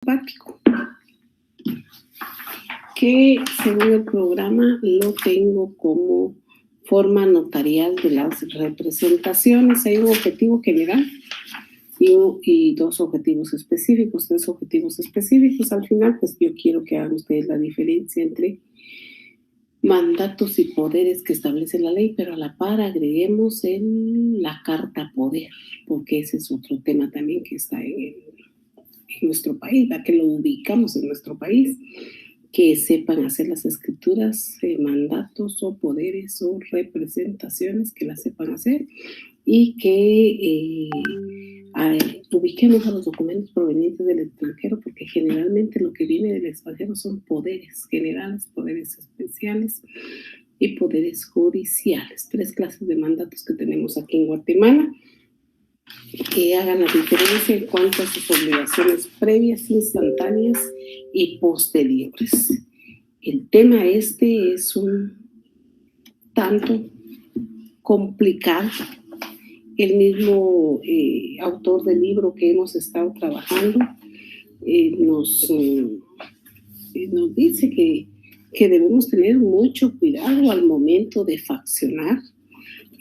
Práctico, que según el programa lo tengo como forma notarial de las representaciones. Hay un objetivo general y dos objetivos específicos, tres objetivos específicos. Al final, pues yo quiero que hagan ustedes la diferencia entre mandatos y poderes que establece la ley, pero a la par agreguemos la carta poder, porque ese es otro tema también que está en nuestro país, la que lo ubicamos en nuestro país, que sepan hacer las escrituras, mandatos o poderes o representaciones, que las sepan hacer y que ubiquemos a los documentos provenientes del extranjero, porque generalmente lo que viene del extranjero son poderes generales, poderes especiales y poderes judiciales. Tres clases de mandatos que tenemos aquí en Guatemala, que hagan la diferencia en cuanto a sus obligaciones previas, instantáneas y posteriores. El tema este es un tanto complicado. El mismo autor del libro que hemos estado trabajando nos dice que debemos tener mucho cuidado al momento de faccionar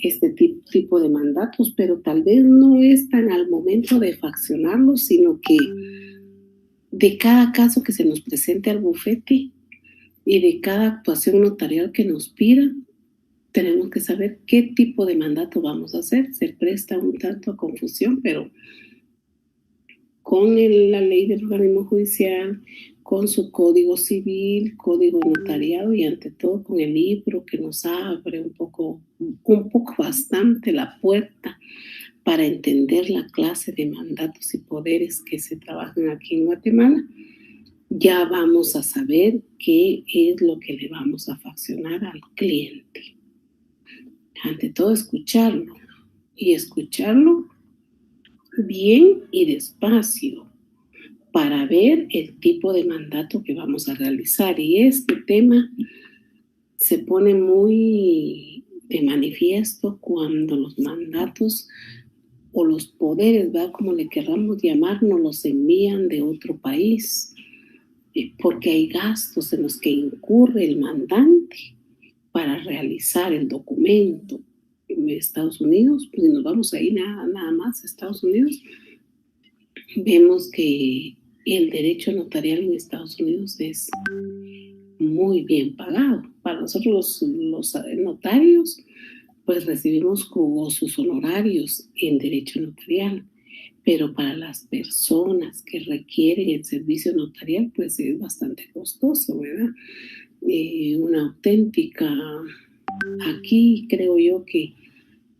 este tipo de mandatos, pero tal vez no es tan al momento de faccionarlos, sino que de cada caso que se nos presente al bufete y de cada actuación notarial que nos pidan, tenemos que saber qué tipo de mandato vamos a hacer. Se presta un tanto a confusión, pero con la ley del organismo judicial, con su código civil, código notariado y ante todo con el libro que nos abre un poco bastante la puerta para entender la clase de mandatos y poderes que se trabajan aquí en Guatemala, ya vamos a saber qué es lo que le vamos a faccionar al cliente. Ante todo, escucharlo bien y despacio para ver el tipo de mandato que vamos a realizar. Y este tema se pone muy de manifiesto cuando los mandatos o los poderes, ¿verdad?, como le querramos llamar, nos los envían de otro país, porque hay gastos en los que incurre el mandante para realizar el documento. En Estados Unidos, pues nos vamos a ir nada más a Estados Unidos, vemos que el derecho notarial en Estados Unidos es muy bien pagado. Para nosotros los notarios, pues recibimos jugosos honorarios en derecho notarial, pero para las personas que requieren el servicio notarial, pues es bastante costoso, ¿verdad? Una auténtica, aquí creo yo que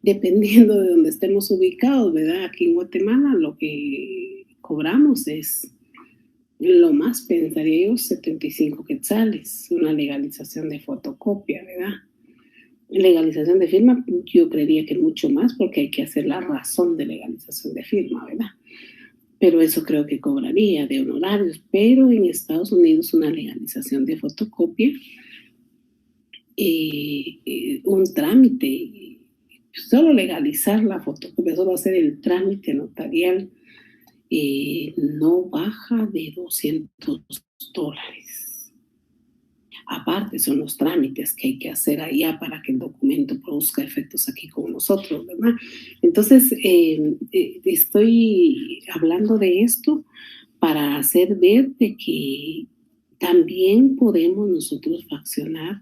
dependiendo de donde estemos ubicados, ¿verdad? Aquí en Guatemala lo que cobramos es, lo más pensaría yo, 75 quetzales, una legalización de fotocopia, ¿verdad? Legalización de firma, yo creería que mucho más, porque hay que hacer la razón de legalización de firma, ¿verdad? Pero eso creo que cobraría de honorarios. Pero en Estados Unidos una legalización de fotocopia, un trámite, solo legalizar la fotocopia, solo hacer el trámite notarial, no baja de $200. Aparte son los trámites que hay que hacer allá para que el documento produzca efectos aquí con nosotros, ¿verdad? Entonces, estoy hablando de esto para hacer ver de que también podemos nosotros faccionar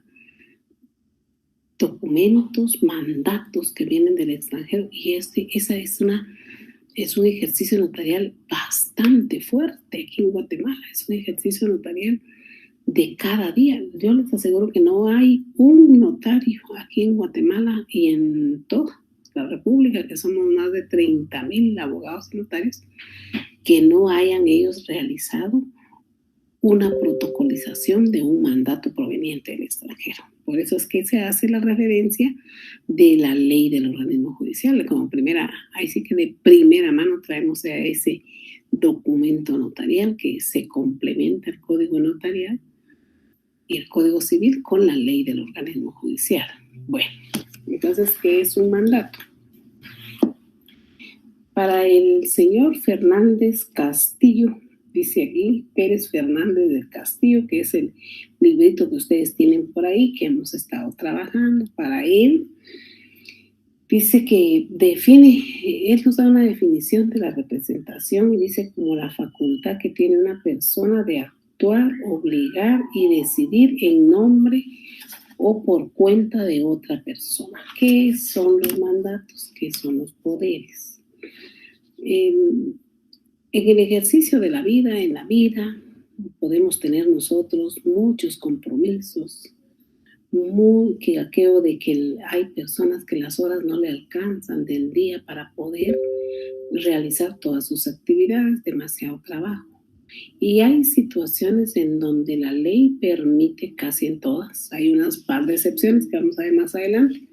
documentos, mandatos que vienen del extranjero, y esa es un ejercicio notarial bastante fuerte aquí en Guatemala. Es un ejercicio notarial de cada día. Yo les aseguro que no hay un notario aquí en Guatemala y en toda la República, que somos más de 30,000 abogados y notarios, que no hayan ellos realizado una protocolización de un mandato proveniente del extranjero. Por eso es que se hace la referencia de la ley del organismo judicial. Como primera, ahí sí que de primera mano traemos a ese documento notarial que se complementa el código notarial y el código civil con la ley del organismo judicial. Bueno, entonces, ¿qué es un mandato? Para el señor Fernández Castillo, dice aquí Pérez Fernández del Castillo, que es el librito que ustedes tienen por ahí, que hemos estado trabajando para él. Dice que él nos da una definición de la representación y dice como la facultad que tiene una persona de actuar, obligar y decidir en nombre o por cuenta de otra persona. ¿Qué son los mandatos? ¿Qué son los poderes? En el ejercicio de la vida, en la vida, podemos tener nosotros muchos compromisos, que aquello de que hay personas que las horas no le alcanzan del día para poder realizar todas sus actividades, demasiado trabajo. Y hay situaciones en donde la ley permite, casi en todas, hay unas par de excepciones que vamos a ver más adelante,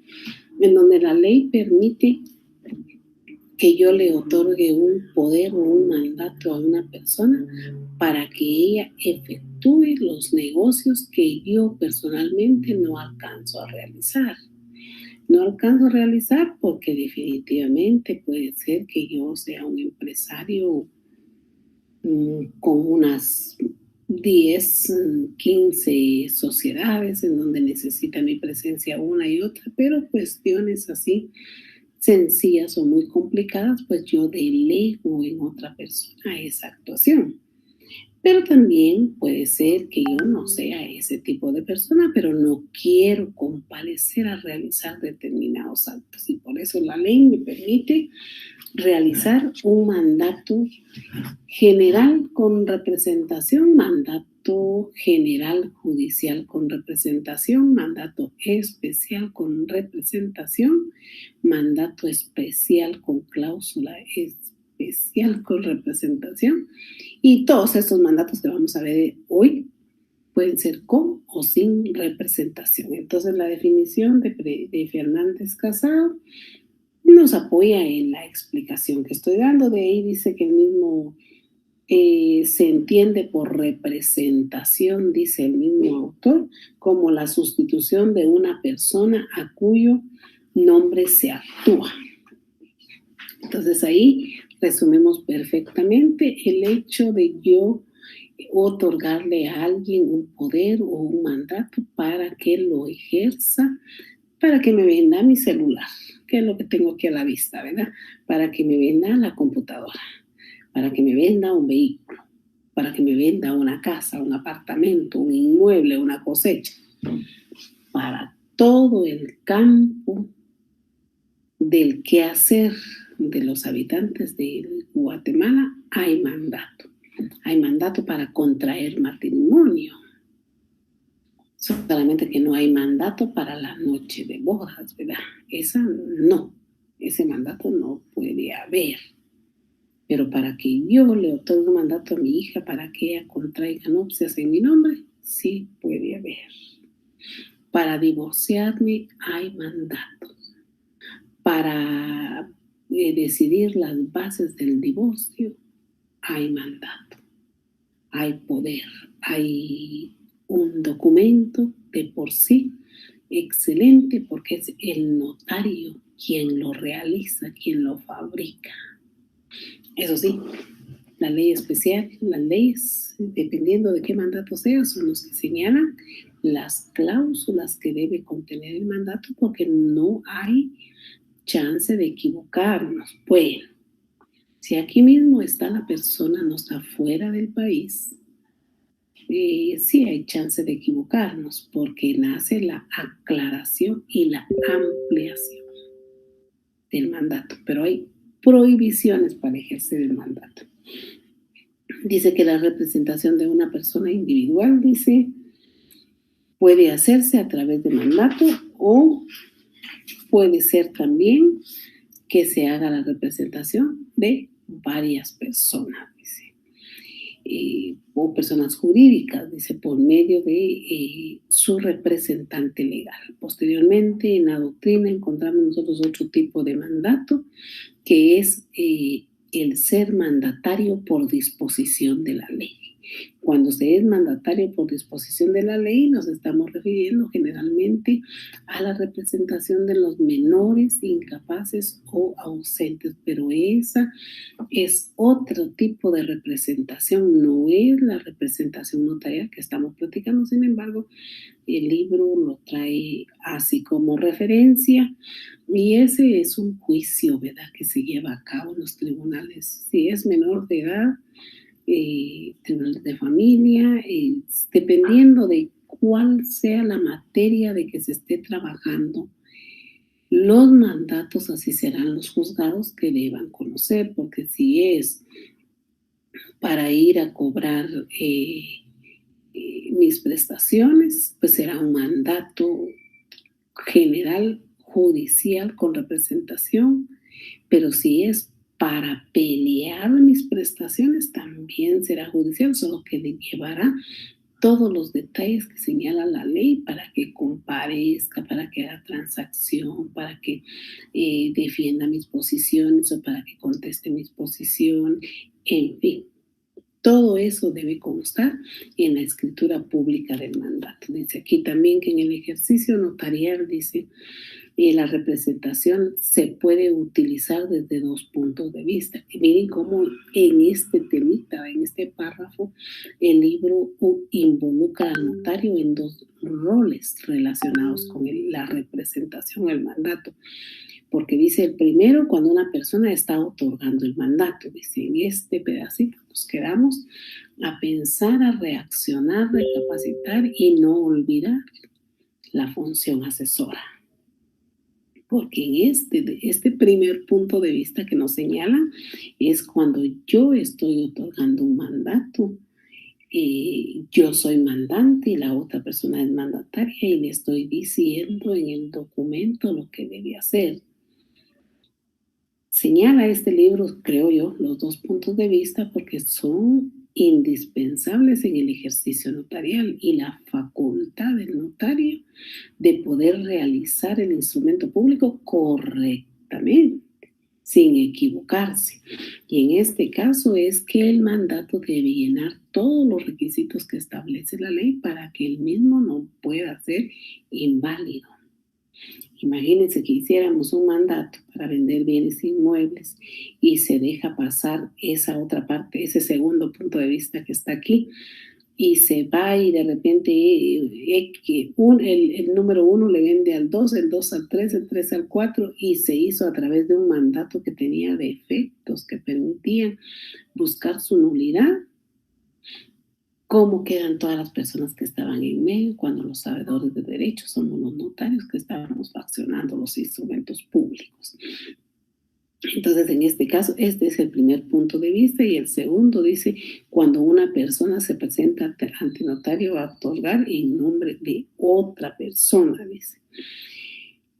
en donde la ley permite que yo le otorgue un poder o un mandato a una persona para que ella efectúe los negocios que yo personalmente no alcanzo a realizar. No alcanzo a realizar porque definitivamente puede ser que yo sea un empresario con unas 10, 15 sociedades en donde necesita mi presencia una y otra, pero cuestiones así sencillas o muy complicadas, pues yo delego en otra persona esa actuación. Pero también puede ser que yo no sea ese tipo de persona, pero no quiero comparecer a realizar determinados actos. Y por eso la ley me permite realizar un mandato general con representación, mandato general judicial con representación, mandato especial con representación, mandato especial con cláusula especial con representación. Y todos estos mandatos que vamos a ver hoy pueden ser con o sin representación. Entonces la definición de Fernández Casado nos apoya en la explicación que estoy dando. De ahí dice que el mismo se entiende por representación, dice el mismo autor, como la sustitución de una persona a cuyo nombre se actúa. Entonces ahí resumimos perfectamente el hecho de yo otorgarle a alguien un poder o un mandato para que lo ejerza, para que me venda mi celular, que es lo que tengo aquí a la vista, ¿verdad? Para que me venda la computadora, para que me venda un vehículo, para que me venda una casa, un apartamento, un inmueble, una cosecha. Para todo el campo del quehacer de los habitantes de Guatemala hay mandato. Hay mandato para contraer matrimonio. Solamente que no hay mandato para la noche de bodas, ¿verdad? Ese mandato no puede haber. Pero para que yo le otorgue un mandato a mi hija para que ella contraiga nupcias en mi nombre, sí puede haber. Para divorciarme hay mandatos. Para decidir las bases del divorcio hay mandato. Hay poder. Hay un documento de por sí excelente porque es el notario quien lo realiza, quien lo fabrica. Eso sí, la ley especial, las leyes, dependiendo de qué mandato sea, son los que señalan las cláusulas que debe contener el mandato porque no hay chance de equivocarnos. Bueno, si aquí mismo está la persona, no está fuera del país, sí hay chance de equivocarnos porque nace la aclaración y la ampliación del mandato, pero hay prohibiciones para ejercer el mandato. Dice que la representación de una persona individual, dice, puede hacerse a través de mandato o puede ser también que se haga la representación de varias personas, dice, o personas jurídicas, dice, por medio de su representante legal. Posteriormente, en la doctrina encontramos nosotros otro tipo de mandato, que es el ser mandatario por disposición de la ley. Cuando se es mandatario por disposición de la ley, nos estamos refiriendo generalmente a la representación de los menores, incapaces o ausentes, pero esa es otro tipo de representación, no es la representación notarial que estamos platicando. Sin embargo, el libro lo trae así como referencia y ese es un juicio, ¿verdad?, que se lleva a cabo en los tribunales. Si es menor de edad, tribunales de familia, dependiendo de cuál sea la materia de que se esté trabajando, los mandatos así serán los juzgados que deban conocer, porque si es para ir a cobrar mis prestaciones, pues será un mandato general judicial con representación, pero si es para pelear mis prestaciones, también será judicial, solo que le llevará todos los detalles que señala la ley para que comparezca, para que haga transacción, para que defienda mis posiciones o para que conteste mis posiciones, en fin. Todo eso debe constar en la escritura pública del mandato. Dice aquí también que en el ejercicio notarial, dice, la representación se puede utilizar desde dos puntos de vista. Y miren cómo en este temita, en este párrafo, el libro involucra al notario en dos roles relacionados con la representación, el mandato. Porque dice el primero, cuando una persona está otorgando el mandato, dice, en este pedacito nos quedamos a pensar, a reaccionar, recapacitar y no olvidar la función asesora. Porque en este primer punto de vista que nos señala es cuando yo estoy otorgando un mandato, yo soy mandante y la otra persona es mandataria y le estoy diciendo en el documento lo que debe hacer. Señala este libro, creo yo, los dos puntos de vista porque son indispensables en el ejercicio notarial y la facultad del notario de poder realizar el instrumento público correctamente, sin equivocarse. Y en este caso es que el mandato debe llenar todos los requisitos que establece la ley para que el mismo no pueda ser inválido. Imagínense que hiciéramos un mandato para vender bienes inmuebles y se deja pasar esa otra parte, ese segundo punto de vista que está aquí, y se va y de repente el número 1 le vende al 2, el 2 al 3, el 3 al 4 y se hizo a través de un mandato que tenía defectos que permitían buscar su nulidad. ¿Cómo quedan todas las personas que estaban en medio cuando los sabedores de derecho somos los notarios que estábamos fraccionando los instrumentos públicos? Entonces, en este caso, este es el primer punto de vista y el segundo dice, cuando una persona se presenta ante notario a otorgar en nombre de otra persona, dice.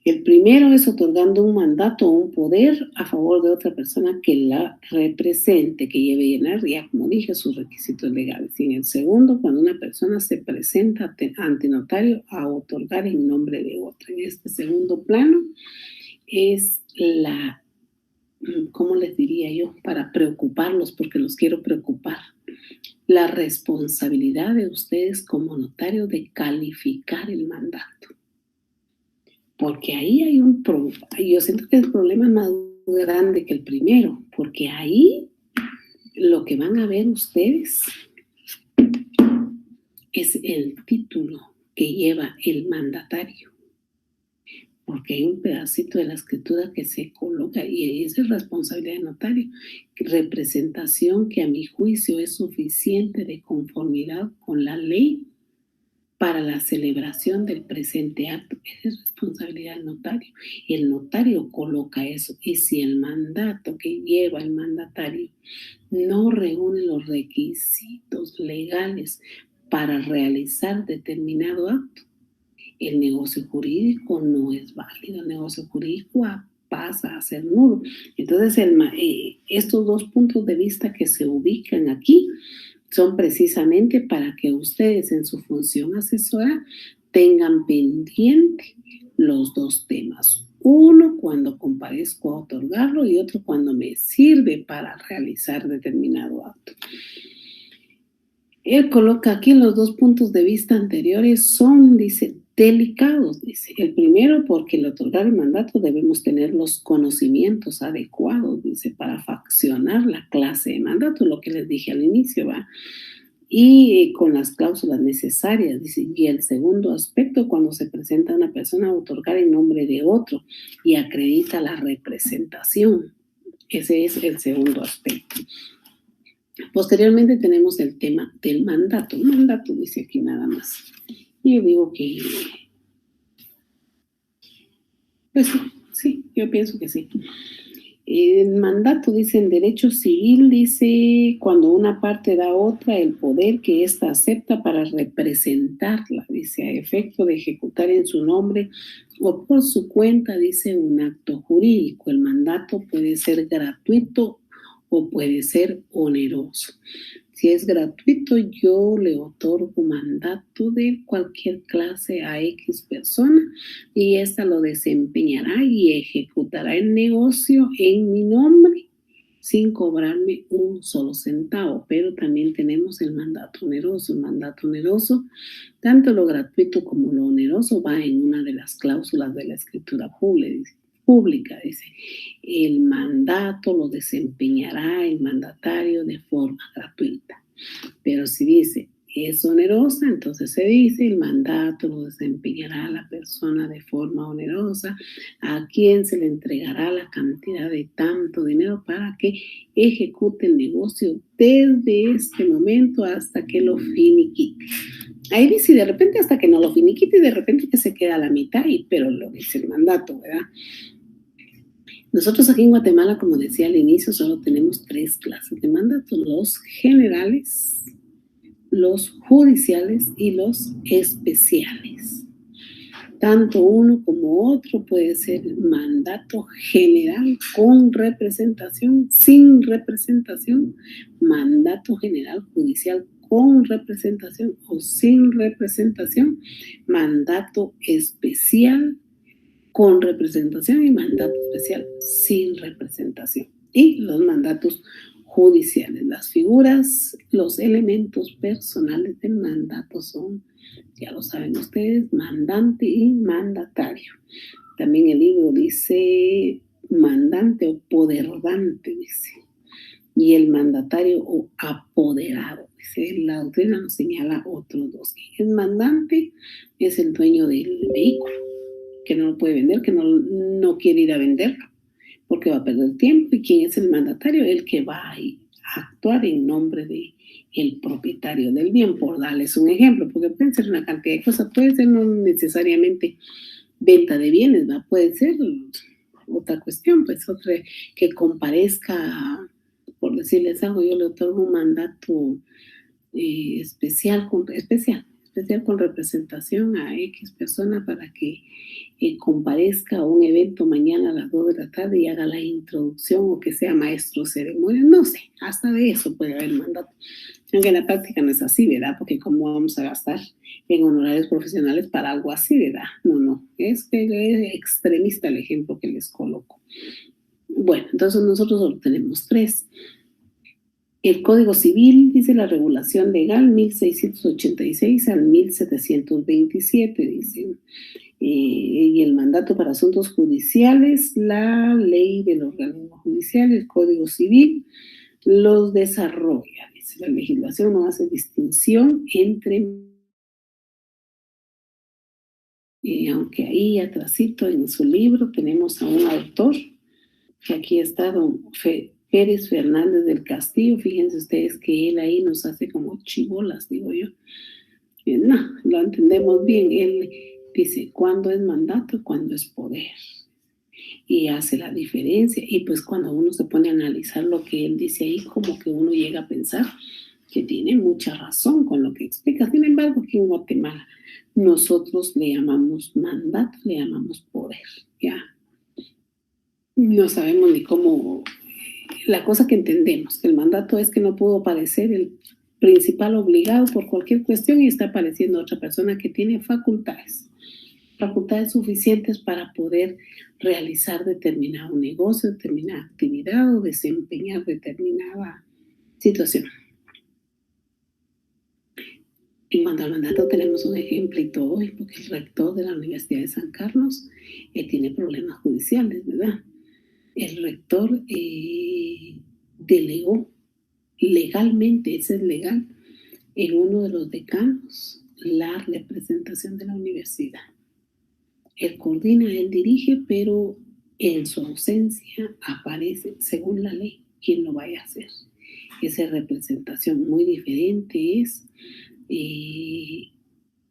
El primero es otorgando un mandato o un poder a favor de otra persona que la represente, que lleve a llenar, ya como dije, sus requisitos legales. Y en el segundo, cuando una persona se presenta ante notario a otorgar en nombre de otra. En este segundo plano es ¿cómo les diría yo? Para preocuparlos, porque los quiero preocupar. La responsabilidad de ustedes como notarios de calificar el mandato. Porque ahí hay un problema. Yo siento que el problema es más grande que el primero, porque ahí lo que van a ver ustedes es el título que lleva el mandatario. Porque hay un pedacito de la escritura que se coloca y esa es responsabilidad del notario. Representación que a mi juicio es suficiente de conformidad con la ley para la celebración del presente acto. Esa es responsabilidad del notario. El notario coloca eso. Y si el mandato que lleva el mandatario no reúne los requisitos legales para realizar determinado acto, el negocio jurídico no es válido. El negocio jurídico pasa a ser nulo. Entonces, estos dos puntos de vista que se ubican aquí son precisamente para que ustedes en su función asesora tengan pendiente los dos temas. Uno cuando comparezco a otorgarlo y otro cuando me sirve para realizar determinado acto. Él coloca aquí los dos puntos de vista anteriores son, dice, delicados, dice. El primero, porque al otorgar el mandato debemos tener los conocimientos adecuados, dice, para faccionar la clase de mandato, lo que les dije al inicio, ¿va? Y con las cláusulas necesarias, dice. Y el segundo aspecto, cuando se presenta una persona a otorgar en nombre de otro y acredita la representación. Ese es el segundo aspecto. Posteriormente tenemos el tema del mandato. Mandato dice aquí nada más. Y yo digo que, pues sí, yo pienso que sí. El mandato dice en derecho civil, dice cuando una parte da a otra el poder que ésta acepta para representarla, dice a efecto de ejecutar en su nombre o por su cuenta, dice un acto jurídico. El mandato puede ser gratuito o puede ser oneroso. Si es gratuito, yo le otorgo mandato de cualquier clase a X persona y ésta lo desempeñará y ejecutará el negocio en mi nombre sin cobrarme un solo centavo. Pero también tenemos el mandato oneroso. El mandato oneroso, tanto lo gratuito como lo oneroso, va en una de las cláusulas de la escritura pública, dice. El mandato lo desempeñará el mandatario de forma gratuita. Pero si dice es onerosa, entonces se dice el mandato lo desempeñará la persona de forma onerosa, a quien se le entregará la cantidad de tanto dinero para que ejecute el negocio desde este momento hasta que lo finiquite. Ahí dice de repente hasta que no lo finiquite y de repente que se queda a la mitad, pero lo dice el mandato, ¿verdad? Nosotros aquí en Guatemala, como decía al inicio, solo tenemos 3 clases de mandatos: los generales, los judiciales y los especiales. Tanto uno como otro puede ser mandato general con representación, sin representación, mandato general judicial con representación o sin representación, mandato especial con representación y mandato especial sin representación. Y los mandatos judiciales. Las figuras, los elementos personales del mandato son, ya lo saben ustedes, mandante y mandatario. También el libro dice mandante o poderante, dice. Y el mandatario o apoderado. Dice, la doctrina nos señala otros dos. El mandante es el dueño del vehículo, que no lo puede vender, que no quiere ir a venderlo, porque va a perder tiempo. ¿Y quién es el mandatario? El que va a actuar en nombre de el propietario del bien, por darles un ejemplo, porque pueden ser una cantidad de cosas, puede ser no necesariamente venta de bienes, ¿va? Puede ser otra cuestión, pues otra que comparezca, por decirles algo, yo le otorgo un mandato especial con representación a X persona para que comparezca a un evento mañana a las 2 de la tarde y haga la introducción o que sea maestro de ceremonia, no sé, hasta de eso puede haber mandato. Aunque en la práctica no es así, ¿verdad? Porque cómo vamos a gastar en honorarios profesionales para algo así, ¿verdad? No, es que es extremista el ejemplo que les coloco. Bueno, entonces nosotros solo tenemos 3. El Código Civil dice la regulación legal 1686 al 1727, dice. Y el mandato para asuntos judiciales, la ley del organismo judicial, el Código Civil, los desarrolla. Dice, la legislación no hace distinción entre, aunque ahí atrásito en su libro tenemos a un autor, que aquí está don Pérez Fernández del Castillo. Fíjense ustedes que él ahí nos hace como chibolas, digo yo. No, lo entendemos bien. Él dice cuándo es mandato y cuándo es poder. Y hace la diferencia. Y pues cuando uno se pone a analizar lo que él dice ahí, como que uno llega a pensar que tiene mucha razón con lo que explica. Sin embargo, aquí en Guatemala nosotros le llamamos mandato, le llamamos poder. Ya no sabemos ni cómo. La cosa que entendemos, el mandato es que no pudo aparecer el principal obligado por cualquier cuestión y está apareciendo otra persona que tiene facultades suficientes para poder realizar determinado negocio, determinada actividad o desempeñar determinada situación. En cuanto al mandato, tenemos un ejemplito hoy, porque el rector de la Universidad de San Carlos tiene problemas judiciales, ¿verdad? El rector delegó legalmente, eso es legal, en uno de los decanos la representación de la universidad. Él coordina, él dirige, pero en su ausencia aparece, según la ley, quien lo vaya a hacer. Esa representación muy diferente es en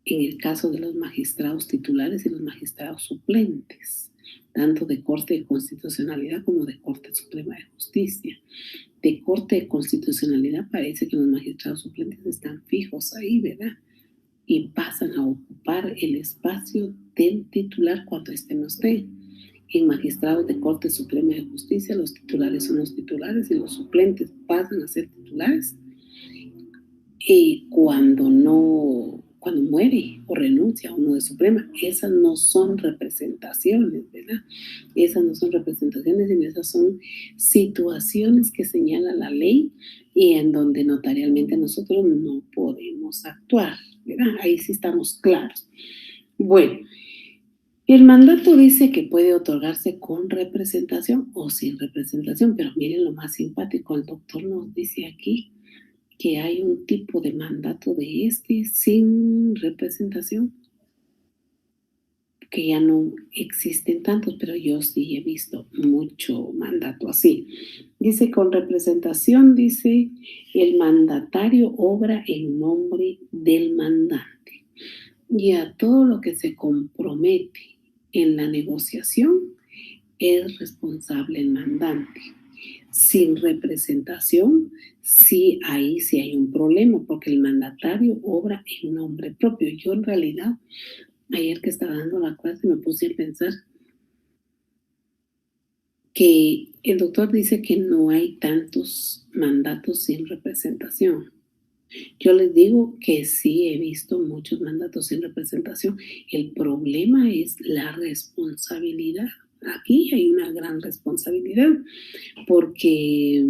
el caso de los magistrados titulares y los magistrados suplentes, tanto de Corte de Constitucionalidad como de Corte Suprema de Justicia. De Corte de Constitucionalidad parece que los magistrados suplentes están fijos ahí, ¿verdad? Y pasan a ocupar el espacio del titular cuando éste no esté. En magistrados de Corte Suprema de Justicia, los titulares son los titulares y los suplentes pasan a ser titulares cuando muere o renuncia uno de Suprema. Esas no son representaciones, ¿verdad? Esas no son representaciones, sino esas son situaciones que señala la ley y en donde notarialmente nosotros no podemos actuar, ¿verdad? Ahí sí estamos claros. Bueno, el mandato dice que puede otorgarse con representación o sin representación, pero miren lo más simpático, el doctor nos dice aquí que hay un tipo de mandato de sin representación, que ya no existen tantos, pero yo sí he visto mucho mandato así. Dice con representación, dice el mandatario obra en nombre del mandante y a todo lo que se compromete en la negociación es responsable el mandante. Sin representación, sí, ahí sí hay un problema, porque el mandatario obra en nombre propio. Yo en realidad, ayer que estaba dando la clase, me puse a pensar que el doctor dice que no hay tantos mandatos sin representación. Yo les digo que sí he visto muchos mandatos sin representación. El problema es la responsabilidad. Aquí hay una gran responsabilidad porque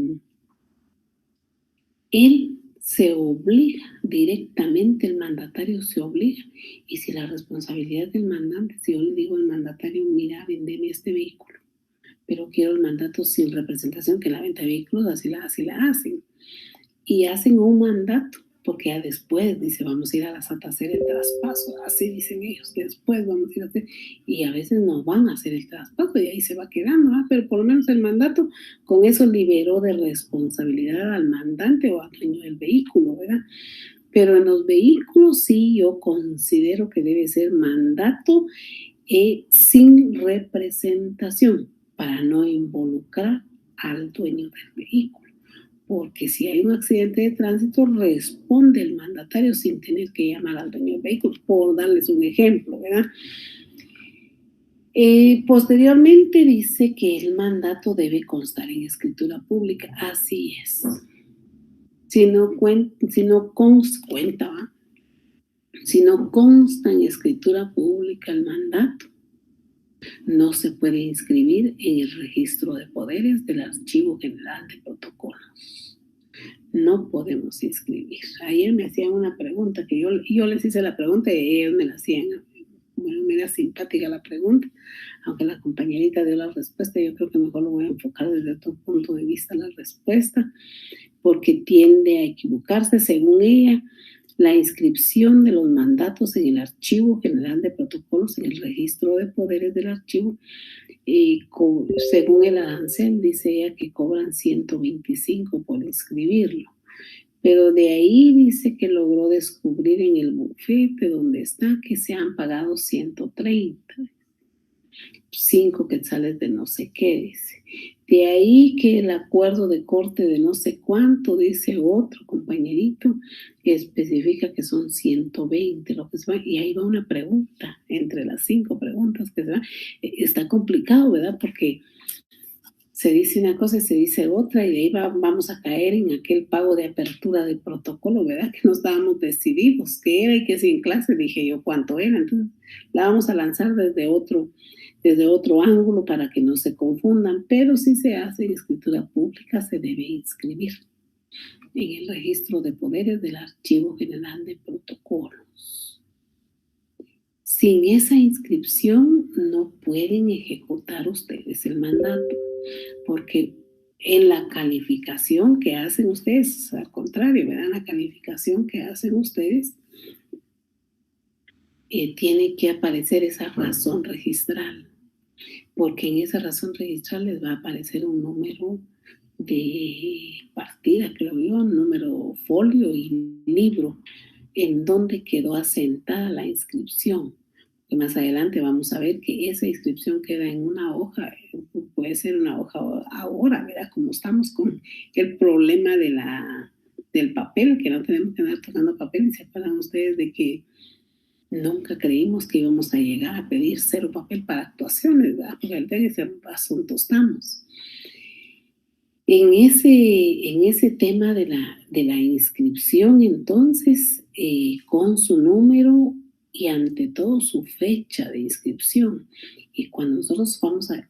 él se obliga directamente, el mandatario se obliga. Y si la responsabilidad del mandante, si yo le digo al mandatario, mira, vendeme este vehículo, pero quiero el mandato sin representación, que la venta de vehículos así la hacen. Y hacen un mandato, porque ya después dice, vamos a ir a la SAT a hacer el traspaso, así dicen ellos, después vamos a ir a hacer, y a veces no van a hacer el traspaso y ahí se va quedando, ¿verdad? Pero por lo menos el mandato, con eso liberó de responsabilidad al mandante o al dueño del vehículo, ¿verdad? Pero en los vehículos sí yo considero que debe ser mandato sin representación para no involucrar al dueño del vehículo. Porque si hay un accidente de tránsito, responde el mandatario sin tener que llamar al dueño del vehículo, por darles un ejemplo, ¿verdad? Posteriormente dice que el mandato debe constar en escritura pública. Así es. Si no consta en escritura pública el mandato, no se puede inscribir en el registro de poderes del Archivo General de Protocolos. No podemos inscribir. Ayer me hacían una pregunta que yo les hice la pregunta y ellos me la hacían. Bueno, me era simpática la pregunta, aunque la compañerita dio la respuesta. Yo creo que mejor lo voy a enfocar desde otro punto de vista la respuesta, porque tiende a equivocarse. Según ella, la inscripción de los mandatos en el Archivo General de Protocolos, en el registro de poderes del archivo, según el arancel, dice ella que cobran 125 por inscribirlo. Pero de ahí dice que logró descubrir en el bufete donde está que se han pagado 130. 5 quetzales de no sé qué, dice. De ahí que el acuerdo de corte de no sé cuánto, dice otro compañerito, que especifica que son 120 lo que se va, y ahí va una pregunta, entre las 5 preguntas que se van. Está complicado, ¿verdad? Porque se dice una cosa y se dice otra, y de ahí vamos a caer en aquel pago de apertura de protocolo, ¿verdad? Que no estábamos decididos qué era y qué sin clase, dije yo cuánto era, entonces la vamos a lanzar desde otro ángulo para que no se confundan, pero si se hace en escritura pública se debe inscribir en el registro de poderes del Archivo General de Protocolos. Sin esa inscripción no pueden ejecutar ustedes el mandato, porque en la calificación que hacen ustedes, al contrario, ¿verdad? La calificación que hacen ustedes, tiene que aparecer esa razón registral, porque en esa razón registral les va a aparecer un número de partida, creo yo, un número folio y libro, en donde quedó asentada la inscripción. Y más adelante vamos a ver que esa inscripción queda en una hoja, puede ser una hoja ahora, ¿verdad? Como estamos con el problema del papel, que no tenemos que andar tocando papel. ¿Y se acuerdan ustedes de que nunca creímos que íbamos a llegar a pedir 0 papel para actuaciones, ¿verdad? Porque ahorita en ese asunto estamos. En ese tema de la inscripción, entonces, con su número y ante todo su fecha de inscripción. Y cuando nosotros vamos a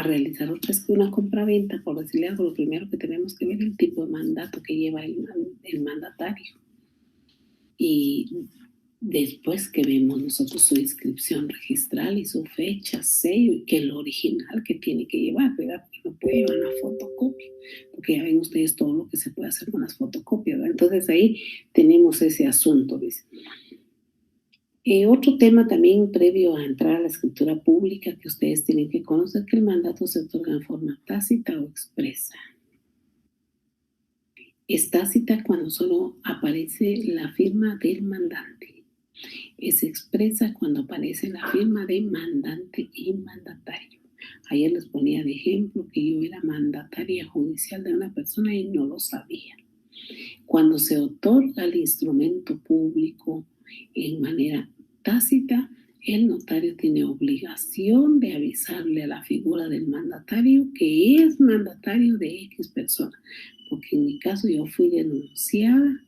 realizar una compraventa, por decirle algo, lo primero que tenemos que ver es el tipo de mandato que lleva el mandatario. Y después que vemos nosotros su inscripción registral y su fecha, sello, y que es lo original que tiene que llevar, ¿verdad? Porque no puede llevar una fotocopia, porque ya ven ustedes todo lo que se puede hacer con las fotocopias, ¿verdad? Entonces ahí tenemos ese asunto, ¿ves? Otro tema también previo a entrar a la escritura pública que ustedes tienen que conocer, que el mandato se otorga en forma tácita o expresa. Es tácita cuando solo aparece la firma del mandante. Es expresa cuando aparece la firma de mandante y mandatario. Ayer les ponía de ejemplo que yo era mandataria judicial de una persona y no lo sabía. Cuando se otorga el instrumento público en manera tácita, el notario tiene obligación de avisarle a la figura del mandatario que es mandatario de X persona. Porque en mi caso yo fui denunciada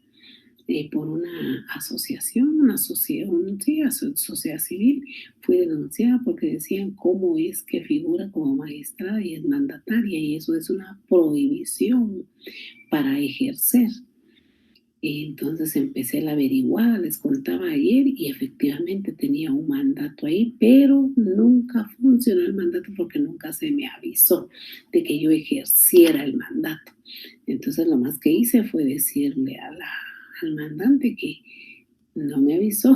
por una asociación, sociedad civil. Fui denunciada porque decían cómo es que figura como magistrada y es mandataria, y eso es una prohibición para ejercer. Entonces empecé la averiguada, les contaba ayer, y efectivamente tenía un mandato ahí, pero nunca funcionó el mandato porque nunca se me avisó de que yo ejerciera el mandato. Entonces lo más que hice fue decirle al mandante que no me avisó,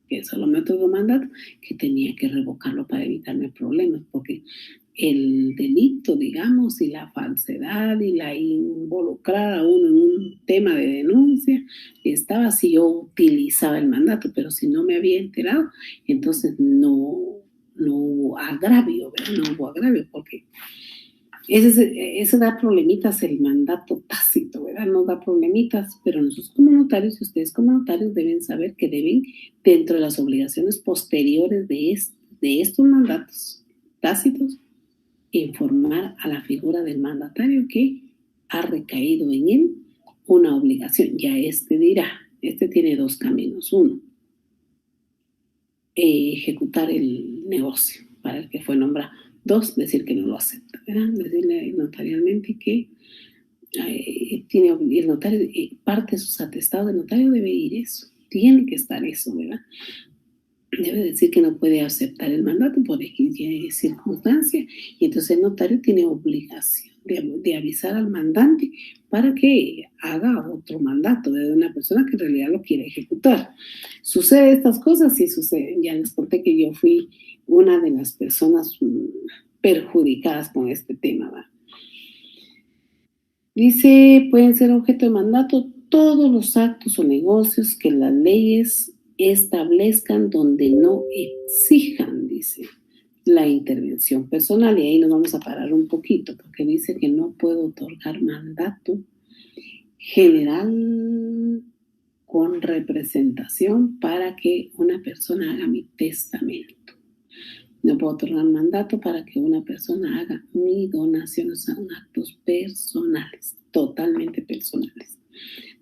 que solo me otorgó mandato, que tenía que revocarlo para evitarme problemas, porque el delito, digamos, y la falsedad y la involucrada uno en un tema de denuncia estaba si yo utilizaba el mandato, pero si no me había enterado, entonces no hubo agravio, ¿verdad? No hubo agravio, porque ese da problemitas el mandato tácito, ¿verdad? Nos da problemitas, pero nosotros como notarios y ustedes como notarios deben saber que deben, dentro de las obligaciones posteriores de estos mandatos tácitos, informar a la figura del mandatario que ha recaído en él una obligación. Ya dirá, tiene 2 caminos. Uno, ejecutar el negocio para el que fue nombrado. 2, decir que no lo acepta, ¿verdad? Decirle notarialmente que tiene el notario, parte de sus atestados de notario debe ir eso, tiene que estar eso, ¿verdad? Debe decir que no puede aceptar el mandato por X circunstancia, y entonces el notario tiene obligación de avisar al mandante para que haga otro mandato de una persona que en realidad lo quiere ejecutar. ¿Sucede estas cosas? Sí suceden. Ya les conté que yo fui una de las personas perjudicadas con este tema, ¿va? Dice, pueden ser objeto de mandato todos los actos o negocios que las leyes establezcan donde no exijan, dice, la intervención personal. Y ahí nos vamos a parar un poquito, porque dice que no puedo otorgar mandato general con representación para que una persona haga mi testamento. No puedo otorgar mandato para que una persona haga mi donación, o sea, actos personales, totalmente personales.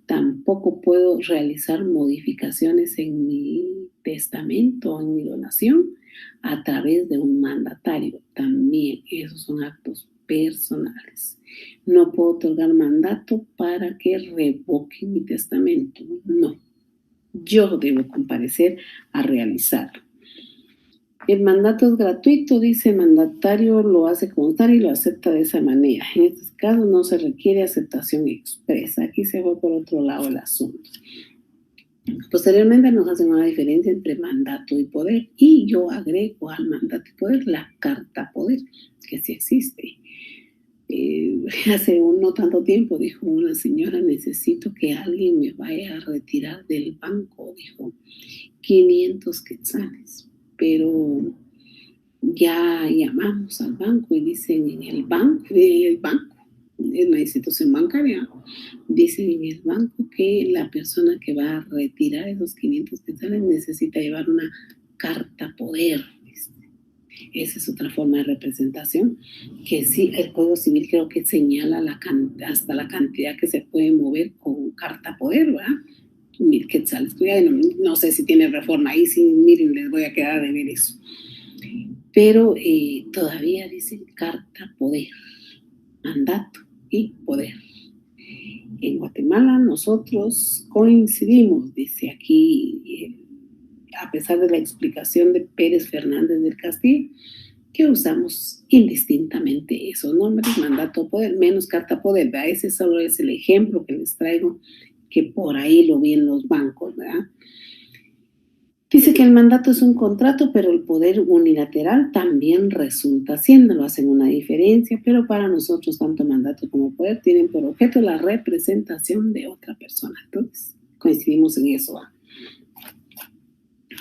Tampoco puedo realizar modificaciones en mi testamento o en mi donación a través de un mandatario. También esos son actos personales. No puedo otorgar mandato para que revoque mi testamento. No. Yo debo comparecer a realizarlo. El mandato es gratuito, dice el mandatario, lo hace constar y lo acepta de esa manera. En este caso no se requiere aceptación expresa. Aquí se va por otro lado el asunto. Posteriormente nos hacen una diferencia entre mandato y poder, y yo agrego al mandato y poder la carta poder, que sí existe. Hace no tanto tiempo dijo una señora, necesito que alguien me vaya a retirar del banco, dijo, 500 quetzales, pero ya llamamos al banco y dicen en el banco, en la institución bancaria, dicen en el banco que la persona que va a retirar esos 500 quetzales necesita llevar una carta poder. Esa es otra forma de representación, que sí, el Código Civil creo que señala hasta la cantidad que se puede mover con carta poder, ¿verdad? 1000 quetzales. No sé si tiene reforma ahí, sí, miren, les voy a quedar de ver eso. Pero todavía dicen carta poder, mandato y poder. En Guatemala nosotros coincidimos, dice aquí, a pesar de la explicación de Pérez Fernández del Castillo, que usamos indistintamente esos nombres, mandato poder, menos carta poder, ¿verdad? Ese solo es el ejemplo que les traigo, que por ahí lo vi en los bancos, ¿verdad? Dice que el mandato es un contrato, pero el poder unilateral también resulta siéndolo, hacen una diferencia, pero para nosotros tanto mandato como poder tienen por objeto la representación de otra persona. Entonces, coincidimos en eso.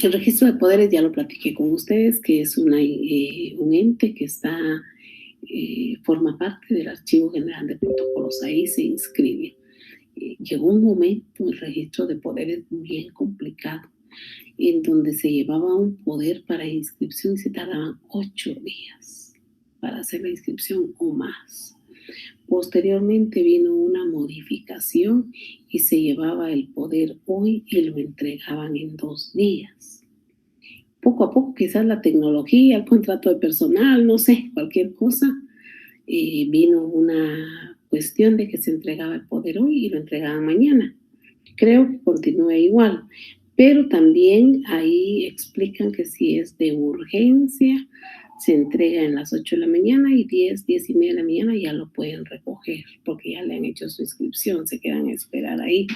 El registro de poderes ya lo platiqué con ustedes, que es un ente que forma parte del Archivo General de Protocolos, ahí se inscribe. Llegó un momento, el registro de poderes bien complicado, en donde se llevaba un poder para inscripción y se tardaban 8 días para hacer la inscripción o más. Posteriormente vino una modificación y se llevaba el poder hoy y lo entregaban en 2 días. Poco a poco, quizás la tecnología, el contrato de personal, no sé, cualquier cosa, vino una cuestión de que se entregaba el poder hoy y lo entregaban mañana. Creo que continúa igual, pero también ahí explican que si es de urgencia, se entrega en las 8 de la mañana y 10 y media de la mañana ya lo pueden recoger porque ya le han hecho su inscripción, se quedan a esperar ahí,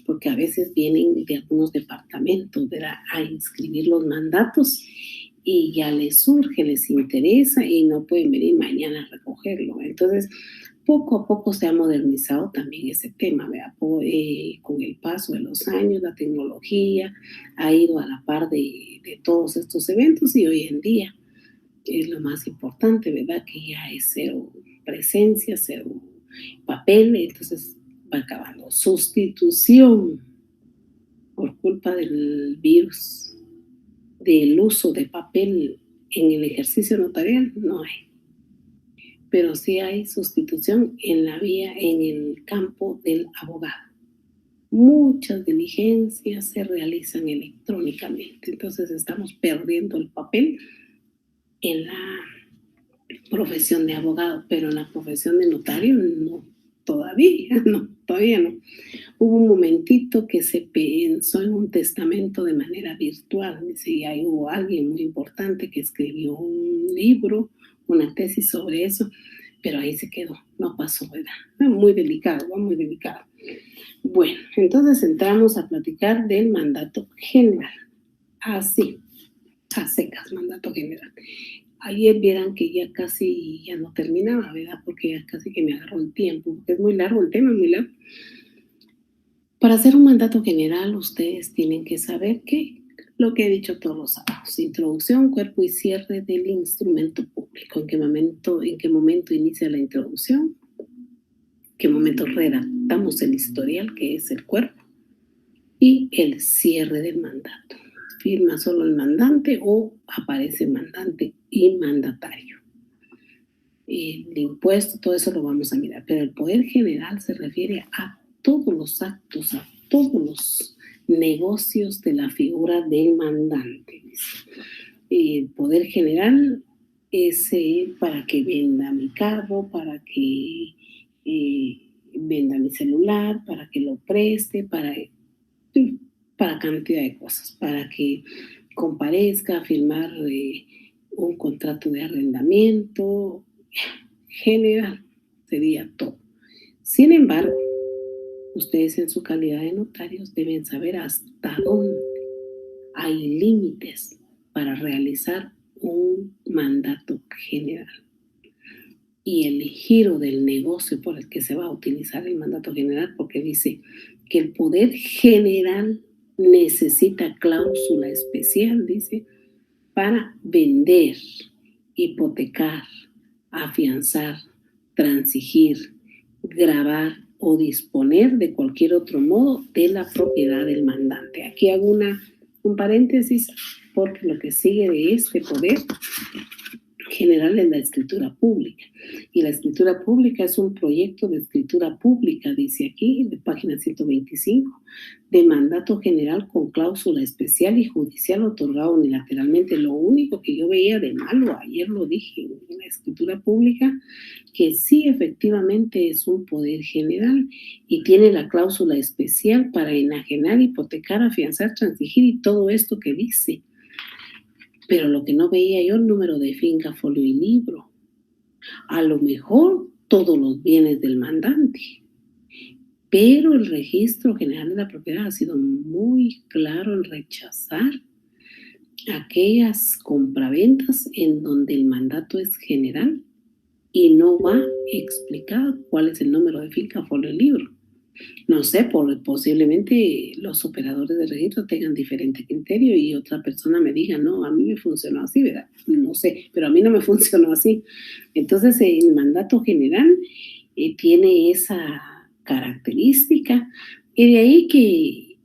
porque a veces vienen de algunos departamentos, ¿verdad?, a inscribir los mandatos y ya les surge, les interesa y no pueden venir mañana a recogerlo. Entonces, poco a poco se ha modernizado también ese tema, ¿verdad? Con el paso de los años, la tecnología ha ido a la par de todos estos eventos y hoy en día es lo más importante, ¿verdad? Que ya es cero presencia, cero papel, entonces va acabando. Sustitución por culpa del virus, del uso de papel en el ejercicio notarial, no hay. Pero sí hay sustitución en el campo del abogado. Muchas diligencias se realizan electrónicamente, entonces estamos perdiendo el papel en la profesión de abogado, pero en la profesión de notario no, todavía no. Hubo un momentito que se pensó en un testamento de manera virtual, y ahí hubo alguien muy importante que escribió un libro, una tesis sobre eso, pero ahí se quedó, no pasó, ¿verdad? Muy delicado, muy delicado. Bueno, entonces entramos a platicar del mandato general. Así, a secas, mandato general. Ayer vieran que ya casi ya no terminaba, ¿verdad? Porque ya casi que me agarró el tiempo, porque es muy largo el tema, muy largo. Para hacer un mandato general, ustedes tienen que saber que lo que he dicho todos los sábados: introducción, cuerpo y cierre del instrumento público. ¿En qué momento inicia la introducción? ¿En qué momento redactamos el historial, que es el cuerpo? Y el cierre del mandato. ¿Firma solo el mandante o aparece mandante y mandatario? El impuesto, todo eso lo vamos a mirar, pero el poder general se refiere a todos los actos, a todos los negocios de la figura del mandante. El poder general es para que venda mi carro, para que venda mi celular, para que lo preste, para cantidad de cosas, para que comparezca a firmar un contrato de arrendamiento, general, sería todo. Sin embargo, ustedes en su calidad de notarios deben saber hasta dónde hay límites para realizar un mandato general y el giro del negocio por el que se va a utilizar el mandato general, porque dice que el poder general necesita cláusula especial, dice, para vender, hipotecar, afianzar, transigir, gravar o disponer de cualquier otro modo de la propiedad del mandante. Aquí hago un paréntesis porque lo que sigue de este poder general es la escritura pública. Y la escritura pública es un proyecto de escritura pública, dice aquí, de página 125, de mandato general con cláusula especial y judicial otorgado unilateralmente. Lo único que yo veía de malo, ayer lo dije en la escritura pública, que sí efectivamente es un poder general y tiene la cláusula especial para enajenar, hipotecar, afianzar, transigir y todo esto que dice. Pero lo que no veía yo, el número de finca, folio y libro. A lo mejor todos los bienes del mandante. Pero el Registro General de la Propiedad ha sido muy claro en rechazar aquellas compraventas en donde el mandato es general y no va explicado cuál es el número de finca, folio y libro. No sé, posiblemente los operadores de registro tengan diferente criterio y otra persona me diga, no, a mí me funcionó así, ¿verdad? No sé, pero a mí no me funcionó así. Entonces, el mandato general tiene esa característica y de ahí que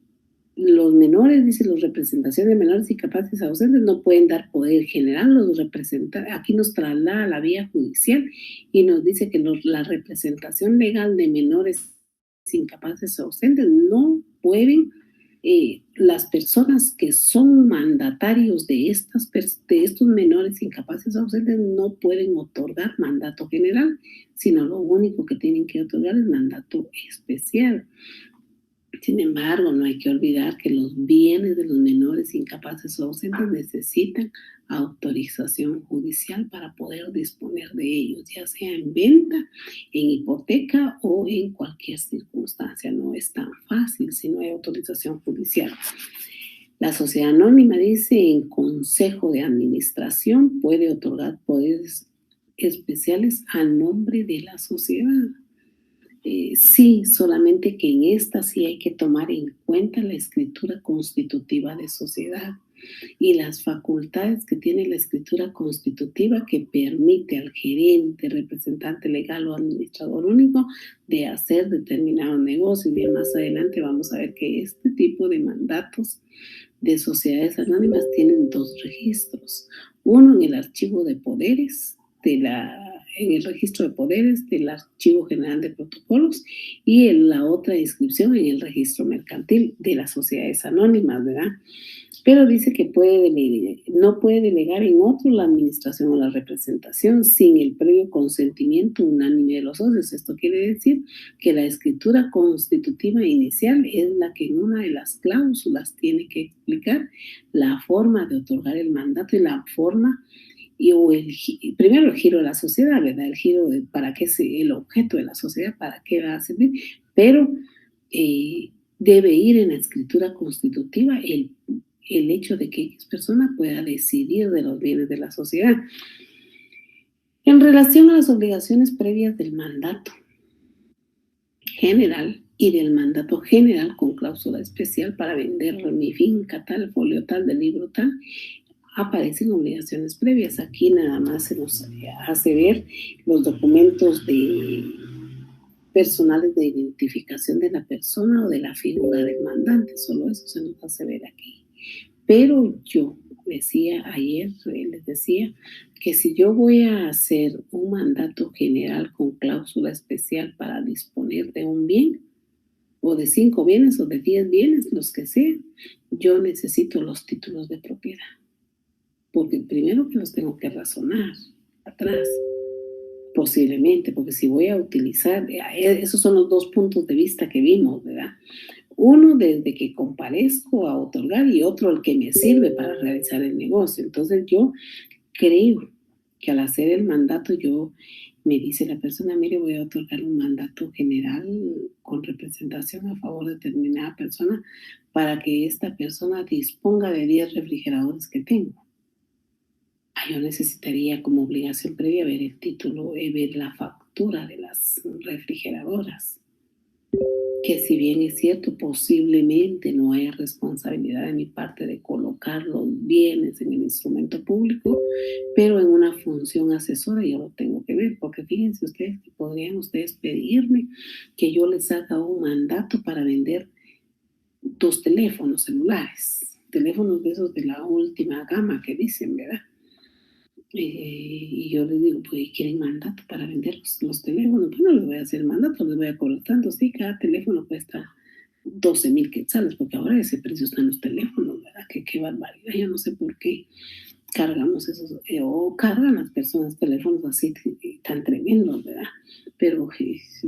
los menores, dice, los representaciones de menores incapaces ausentes no pueden dar poder general, los representantes, aquí nos traslada a la vía judicial y nos dice que la representación legal de menores incapaces o ausentes no pueden, las personas que son mandatarios de estos menores incapaces o ausentes no pueden otorgar mandato general, sino lo único que tienen que otorgar es mandato especial. Sin embargo, no hay que olvidar que los bienes de los menores incapaces o ausentes necesitan autorización judicial para poder disponer de ellos, ya sea en venta, en hipoteca o en cualquier circunstancia. No es tan fácil si no hay autorización judicial. La sociedad anónima dice en consejo de administración puede otorgar poderes especiales a nombre de la sociedad. Sí, solamente que en esta sí hay que tomar en cuenta la escritura constitutiva de sociedad y las facultades que tiene la escritura constitutiva que permite al gerente, representante legal o administrador único de hacer determinados negocios. Y más adelante vamos a ver que este tipo de mandatos de sociedades anónimas tienen dos registros. Uno en el archivo de poderes en el registro de poderes del Archivo General de Protocolos y en la otra inscripción en el registro mercantil de las sociedades anónimas, ¿verdad? Pero dice que no puede delegar en otro la administración o la representación sin el previo consentimiento unánime de los socios. Esto quiere decir que la escritura constitutiva inicial es la que en una de las cláusulas tiene que explicar la forma de otorgar el mandato y la forma primero el giro de la sociedad, ¿verdad? El giro de para qué es el objeto de la sociedad, para qué va a servir, pero debe ir en la escritura constitutiva el hecho de que X persona pueda decidir de los bienes de la sociedad. En relación a las obligaciones previas del mandato general y del mandato general con cláusula especial para vender mi finca tal, folio tal, del libro tal, aparecen obligaciones previas. Aquí nada más se nos hace ver los documentos personales de identificación de la persona o de la figura del mandante, solo eso se nos hace ver aquí. Pero yo decía ayer, les decía que si yo voy a hacer un mandato general con cláusula especial para disponer de un bien, o de 5 bienes o de 10 bienes, los que sean, yo necesito los títulos de propiedad. Porque primero que los tengo que razonar atrás, posiblemente, porque si voy a utilizar, esos son los dos puntos de vista que vimos, ¿verdad? Uno desde que comparezco a otorgar y otro el que me sirve para realizar el negocio. Entonces yo creo que al hacer el mandato me dice la persona, mire, voy a otorgar un mandato general con representación a favor de determinada persona para que esta persona disponga de 10 refrigeradores que tengo. Yo necesitaría como obligación previa ver el título, ver la factura de las refrigeradoras. Que si bien es cierto, posiblemente no haya responsabilidad de mi parte de colocar los bienes en el instrumento público, pero en una función asesora yo lo tengo que ver, porque fíjense ustedes que podrían ustedes pedirme que yo les haga un mandato para vender 2 teléfonos celulares, teléfonos de esos de la última gama que dicen, ¿verdad? Y yo les digo, pues, ¿quieren mandato para vender los teléfonos? Pues no les voy a hacer mandato, les voy a cobrar tanto. Sí, cada teléfono cuesta 12,000 quetzales, porque ahora ese precio están los teléfonos, ¿verdad? Qué barbaridad, yo no sé por qué cargamos esos, o cargan las personas teléfonos así tan tremendos, ¿verdad? Pero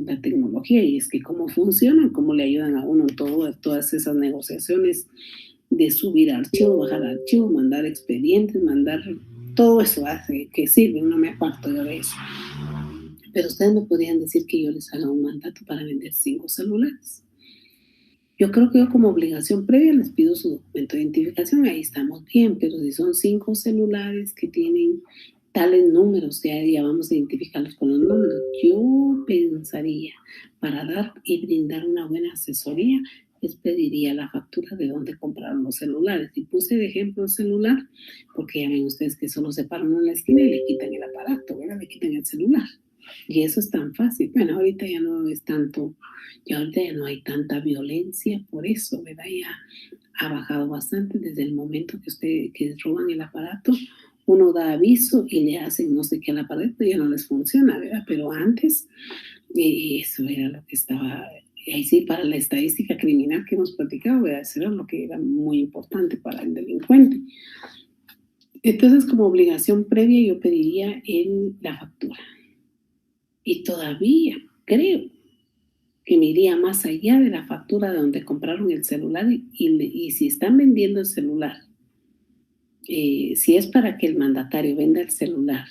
la tecnología, y es que cómo funcionan, cómo le ayudan a uno en todas esas negociaciones de subir archivos, bajar archivos, mandar expedientes, mandar todo eso hace que sirve, no me aparto yo de eso. Pero ustedes me podrían decir que yo les haga un mandato para vender 5 celulares. Yo creo que yo como obligación previa les pido su documento de identificación, ahí estamos bien, pero si son 5 celulares que tienen tales números, ya vamos a identificarlos con los números. Yo pensaría, para dar y brindar una buena asesoría, les pediría la factura de dónde compraron los celulares. Y puse de ejemplo el celular, porque ya ven ustedes que solo se paran en la esquina y le quitan el aparato, ¿verdad? Le quitan el celular. Y eso es tan fácil. Bueno, ahorita ya no es tanto, ahorita ya no hay tanta violencia por eso, ¿verdad? Ya ha bajado bastante desde el momento que roban el aparato. Uno da aviso y le hacen no sé qué al aparato y ya no les funciona, ¿verdad? Pero antes eso era lo que estaba, ahí sí, para la estadística criminal que hemos platicado, ¿verdad? Eso era lo que era muy importante para el delincuente. Entonces, como obligación previa, yo pediría la factura. Y todavía creo que me iría más allá de la factura de donde compraron el celular y si están vendiendo el celular, si es para que el mandatario venda el celular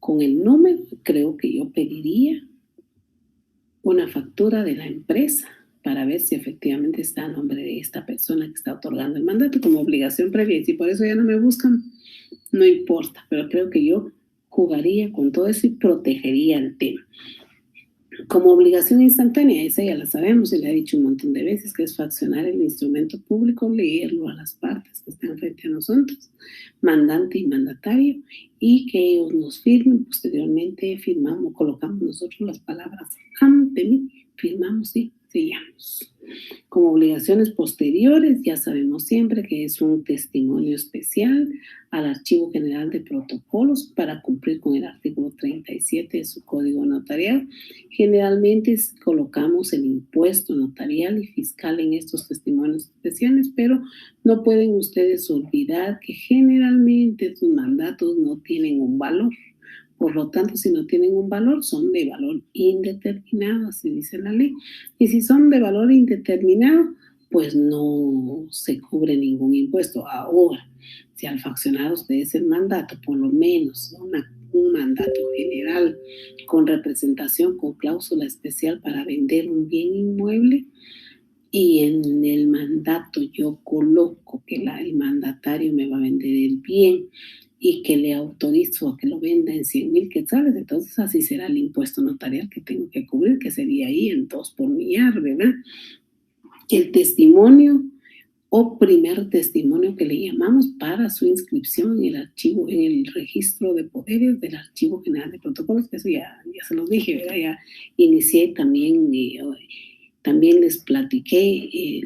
con el número, creo que yo pediría una factura de la empresa para ver si efectivamente está a nombre de esta persona que está otorgando el mandato como obligación previa. Y si por eso ya no me buscan, no importa, pero creo que yo jugaría con todo eso y protegería el tema. Como obligación instantánea, esa ya la sabemos y le he dicho un montón de veces, que es fraccionar el instrumento público, leerlo a las partes que están frente a nosotros, mandante y mandatario, y que ellos nos firmen. Posteriormente colocamos nosotros las palabras ante mí, firmamos y sellamos. Como obligaciones posteriores, ya sabemos siempre que es un testimonio especial al Archivo General de Protocolos para cumplir con el artículo 37 de su Código Notarial. Generalmente colocamos el impuesto notarial y fiscal en estos testimonios especiales, pero no pueden ustedes olvidar que generalmente sus mandatos no tienen un valor. Por lo tanto, si no tienen un valor, son de valor indeterminado, así dice la ley. Y si son de valor indeterminado, pues no se cubre ningún impuesto. Ahora, si al faccionar ustedes el mandato, por lo menos un mandato general con representación, con cláusula especial para vender un bien inmueble, y en el mandato yo coloco que el mandatario me va a vender el bien y que le autorizo a que lo venda en 100,000 quetzales, entonces así será el impuesto notarial que tengo que cubrir, que sería ahí en 2 por millar, ¿verdad? El testimonio o primer testimonio que le llamamos para su inscripción en el archivo, en el registro de poderes del Archivo General de Protocolos, que eso ya se los dije, ¿verdad? Ya inicié también, también les platiqué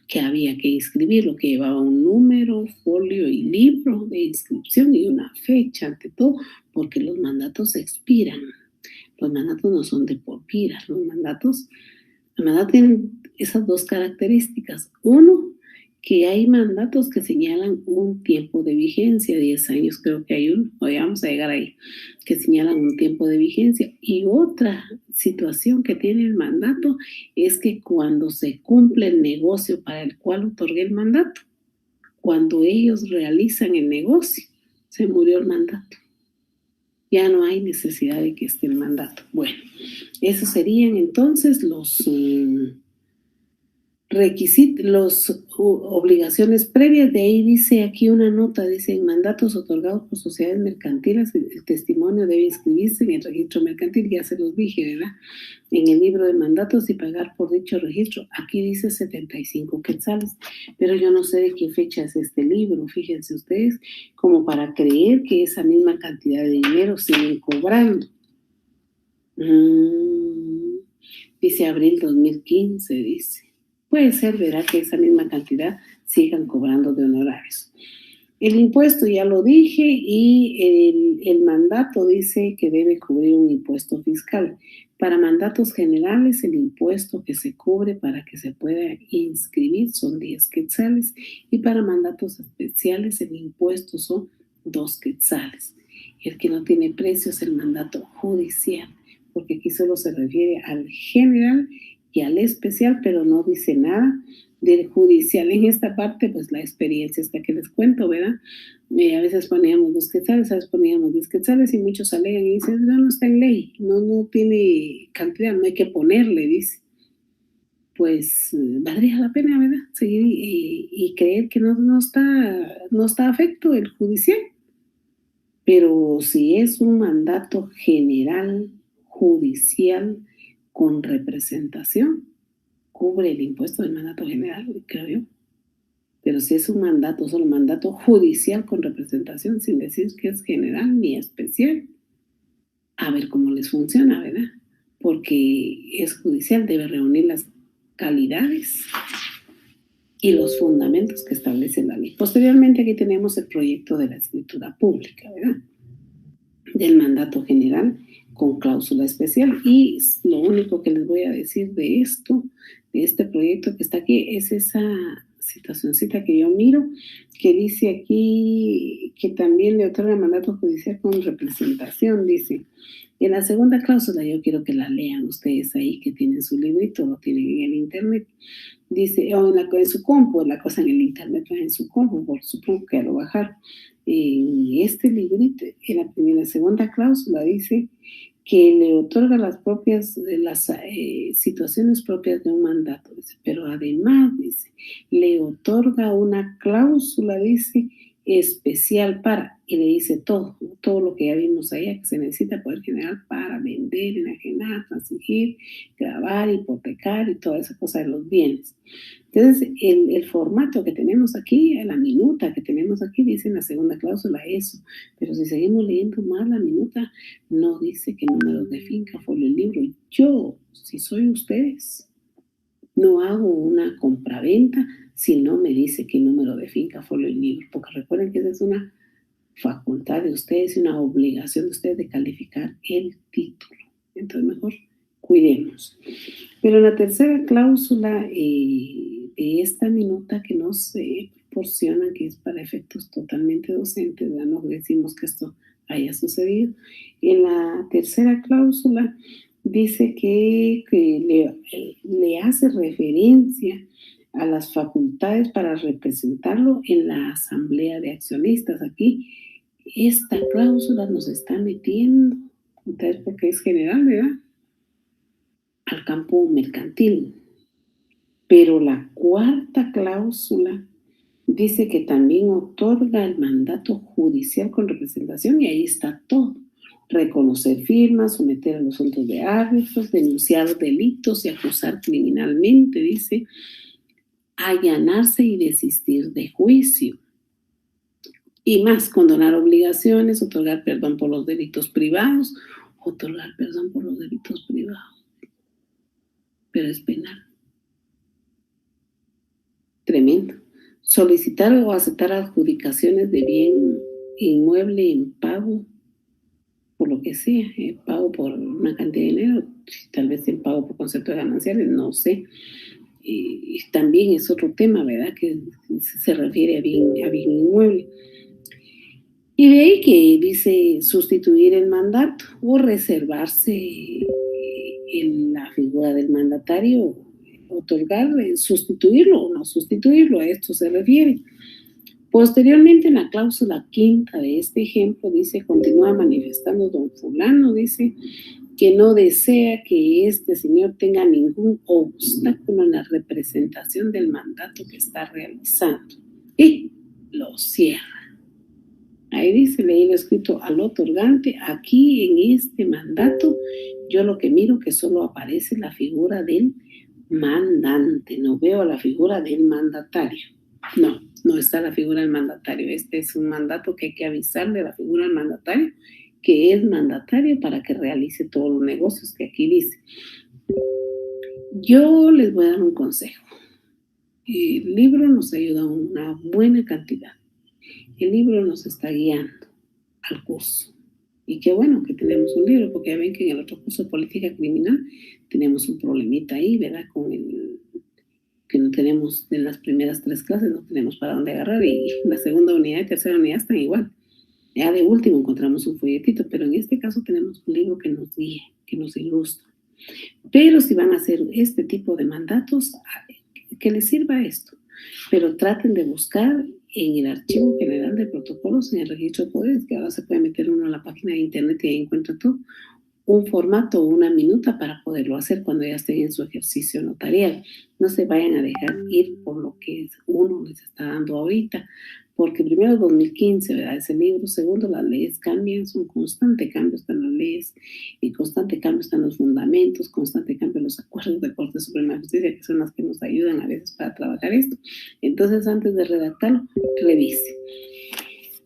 que había que inscribir, lo que llevaba un número, folio y libro de inscripción y una fecha ante todo, porque los mandatos expiran. Los mandatos no son de por vida, los mandatos tienen esas 2 características. Uno, que hay mandatos que señalan un tiempo de vigencia, 10 años creo que hay uno, hoy vamos a llegar ahí, que señalan un tiempo de vigencia. Y otra situación que tiene el mandato es que cuando se cumple el negocio para el cual otorgué el mandato, cuando ellos realizan el negocio, se murió el mandato. Ya no hay necesidad de que esté el mandato. Bueno, esos serían entonces los requisitos, las obligaciones previas. De ahí dice aquí una nota, dice: en mandatos otorgados por sociedades mercantiles, el testimonio debe inscribirse en el registro mercantil. Ya se los dije, ¿verdad? En el libro de mandatos y pagar por dicho registro. Aquí dice 75 quetzales, pero yo no sé de qué fecha es este libro, fíjense ustedes, como para creer que esa misma cantidad de dinero siguen cobrando. Dice abril 2015, dice. Puede ser, verá, que esa misma cantidad sigan cobrando de honorarios. El impuesto ya lo dije, y el mandato dice que debe cubrir un impuesto fiscal. Para mandatos generales, el impuesto que se cubre para que se pueda inscribir son 10 quetzales, y para mandatos especiales el impuesto son 2 quetzales. El que no tiene precio es el mandato judicial, porque aquí solo se refiere al general y al especial, pero no dice nada del judicial. En esta parte, pues la experiencia esta que les cuento, ¿verdad? A veces poníamos 2 quetzales, a veces poníamos 10 quetzales, y muchos alegan y dicen: no está en ley, no tiene cantidad, no hay que ponerle, dice. Pues valdría la pena, ¿verdad? Seguir y creer que no está afecto el judicial. Pero si es un mandato general judicial con representación, cubre el impuesto del mandato general, creo yo. Pero si es un mandato, solo mandato judicial con representación, sin decir que es general ni especial, a ver cómo les funciona, ¿verdad? Porque es judicial, debe reunir las calidades y los fundamentos que establece la ley. Posteriormente, aquí tenemos el proyecto de la escritura pública, ¿verdad? Del mandato general con cláusula especial. Y lo único que les voy a decir de esto, de este proyecto que está aquí, es esa situacioncita que yo miro, que dice aquí que también le otorga mandato judicial con representación. Dice, en la segunda cláusula, yo quiero que la lean ustedes ahí, que tienen su librito, lo tienen en el internet. Dice, o en su compu, la cosa en el internet, en su compu, por supongo que a lo bajar. En este librito, en la segunda cláusula, dice que le otorga las situaciones propias de un mandato, dice, pero además, dice, le otorga una cláusula, dice, especial para, y le dice todo lo que ya vimos allá, que se necesita poder generar para vender, enajenar, transigir, grabar, hipotecar y toda esa cosa de los bienes. Entonces, el formato que tenemos aquí, la minuta que tenemos aquí, dice en la segunda cláusula eso, pero si seguimos leyendo más la minuta, no dice qué números de finca, folio, el libro. Yo, si soy ustedes, no hago una compraventa si no me dice qué número de finca, folio, el libro, porque recuerden que esa es una facultad de ustedes y una obligación de ustedes de calificar el título. Entonces, mejor cuidemos. Pero la tercera cláusula de esta minuta que nos proporciona, que es para efectos totalmente docentes, ya no decimos que esto haya sucedido. En la tercera cláusula dice que le hace referencia a las facultades para representarlo en la asamblea de accionistas. Aquí esta cláusula nos está metiendo, entonces, porque es general, ¿verdad?, al campo mercantil. Pero la cuarta cláusula dice que también otorga el mandato judicial con representación, y ahí está todo: reconocer firmas, someter a los asuntos de árbitros, denunciar delitos y acusar criminalmente, dice, allanarse y desistir de juicio. Y más, condonar obligaciones, otorgar perdón por los delitos privados, otorgar perdón por los delitos privados, pero es penal. Tremendo. Solicitar o aceptar adjudicaciones de bien inmueble en pago, por lo que sea, pago por una cantidad de dinero, tal vez en pago por concepto de gananciales, no sé. y también es otro tema, ¿verdad? Que se refiere a bien inmueble. Y de ahí que dice sustituir el mandato o reservarse en la figura del mandatario, otorgar, sustituirlo o no sustituirlo, a esto se refiere. Posteriormente, en la cláusula quinta de este ejemplo, dice, continúa manifestando don fulano, dice, que no desea que este señor tenga ningún obstáculo en la representación del mandato que está realizando. Y lo cierra. Ahí dice, leí lo escrito al otorgante, aquí en este mandato, yo lo que miro que solo aparece la figura del mandante, no veo la figura del mandatario. No está la figura del mandatario. Este es un mandato que hay que avisarle a la figura del mandatario que es mandatario para que realice todos los negocios que aquí dice. Yo les voy a dar un consejo. El libro nos ayuda una buena cantidad. El libro nos está guiando al curso. Y qué bueno que tenemos un libro, porque ya ven que en el otro curso de política criminal tenemos un problemita ahí, ¿verdad? Con el que no tenemos en las primeras 3 clases, no tenemos para dónde agarrar, y la segunda unidad y tercera unidad están igual. Ya de último encontramos un folletito, pero en este caso tenemos un libro que nos guíe, que nos ilustra. Pero si van a hacer este tipo de mandatos, que les sirva esto. Pero traten de buscar en el Archivo General de Protocolos, en el Registro de Poderes, que ahora se puede meter uno a la página de internet y ahí encuentra todo, un formato o una minuta para poderlo hacer cuando ya estén en su ejercicio notarial. No se vayan a dejar ir por lo que uno les está dando ahorita, porque primero 2015, ¿verdad? Ese libro, segundo, las leyes cambian, son constante cambio están las leyes y constante cambio están los fundamentos, constante cambio los acuerdos de Corte Suprema de Justicia, que son las que nos ayudan a veces para trabajar esto. Entonces, antes de redactarlo, revise.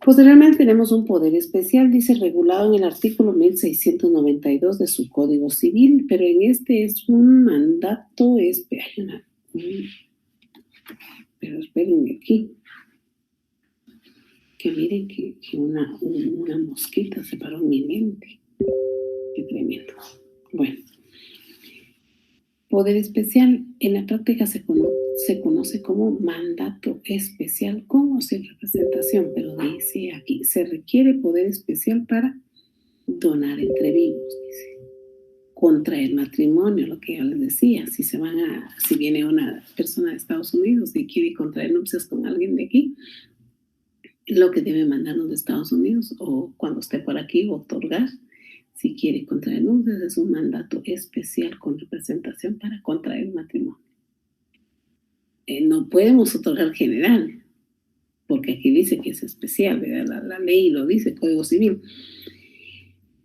Posteriormente tenemos un poder especial, dice, regulado en el artículo 1692 de su Código Civil, pero en este es un mandato especial. Pero espérenme aquí, que miren que una mosquita se paró en mi mente. Qué tremendo. Bueno, poder especial en la práctica se conoce como mandato especial con o sin representación, pero dice aquí, se requiere poder especial para donar entre vivos, dice, contraer matrimonio, lo que yo les decía, si viene una persona de Estados Unidos y quiere contraer nupcias con alguien de aquí, lo que debe mandarnos de Estados Unidos o cuando esté por aquí otorgar, si quiere contraer nupcias, es un mandato especial con representación para contraer matrimonio. No podemos otorgar general, porque aquí dice que es especial, ¿verdad? La ley lo dice, Código Civil.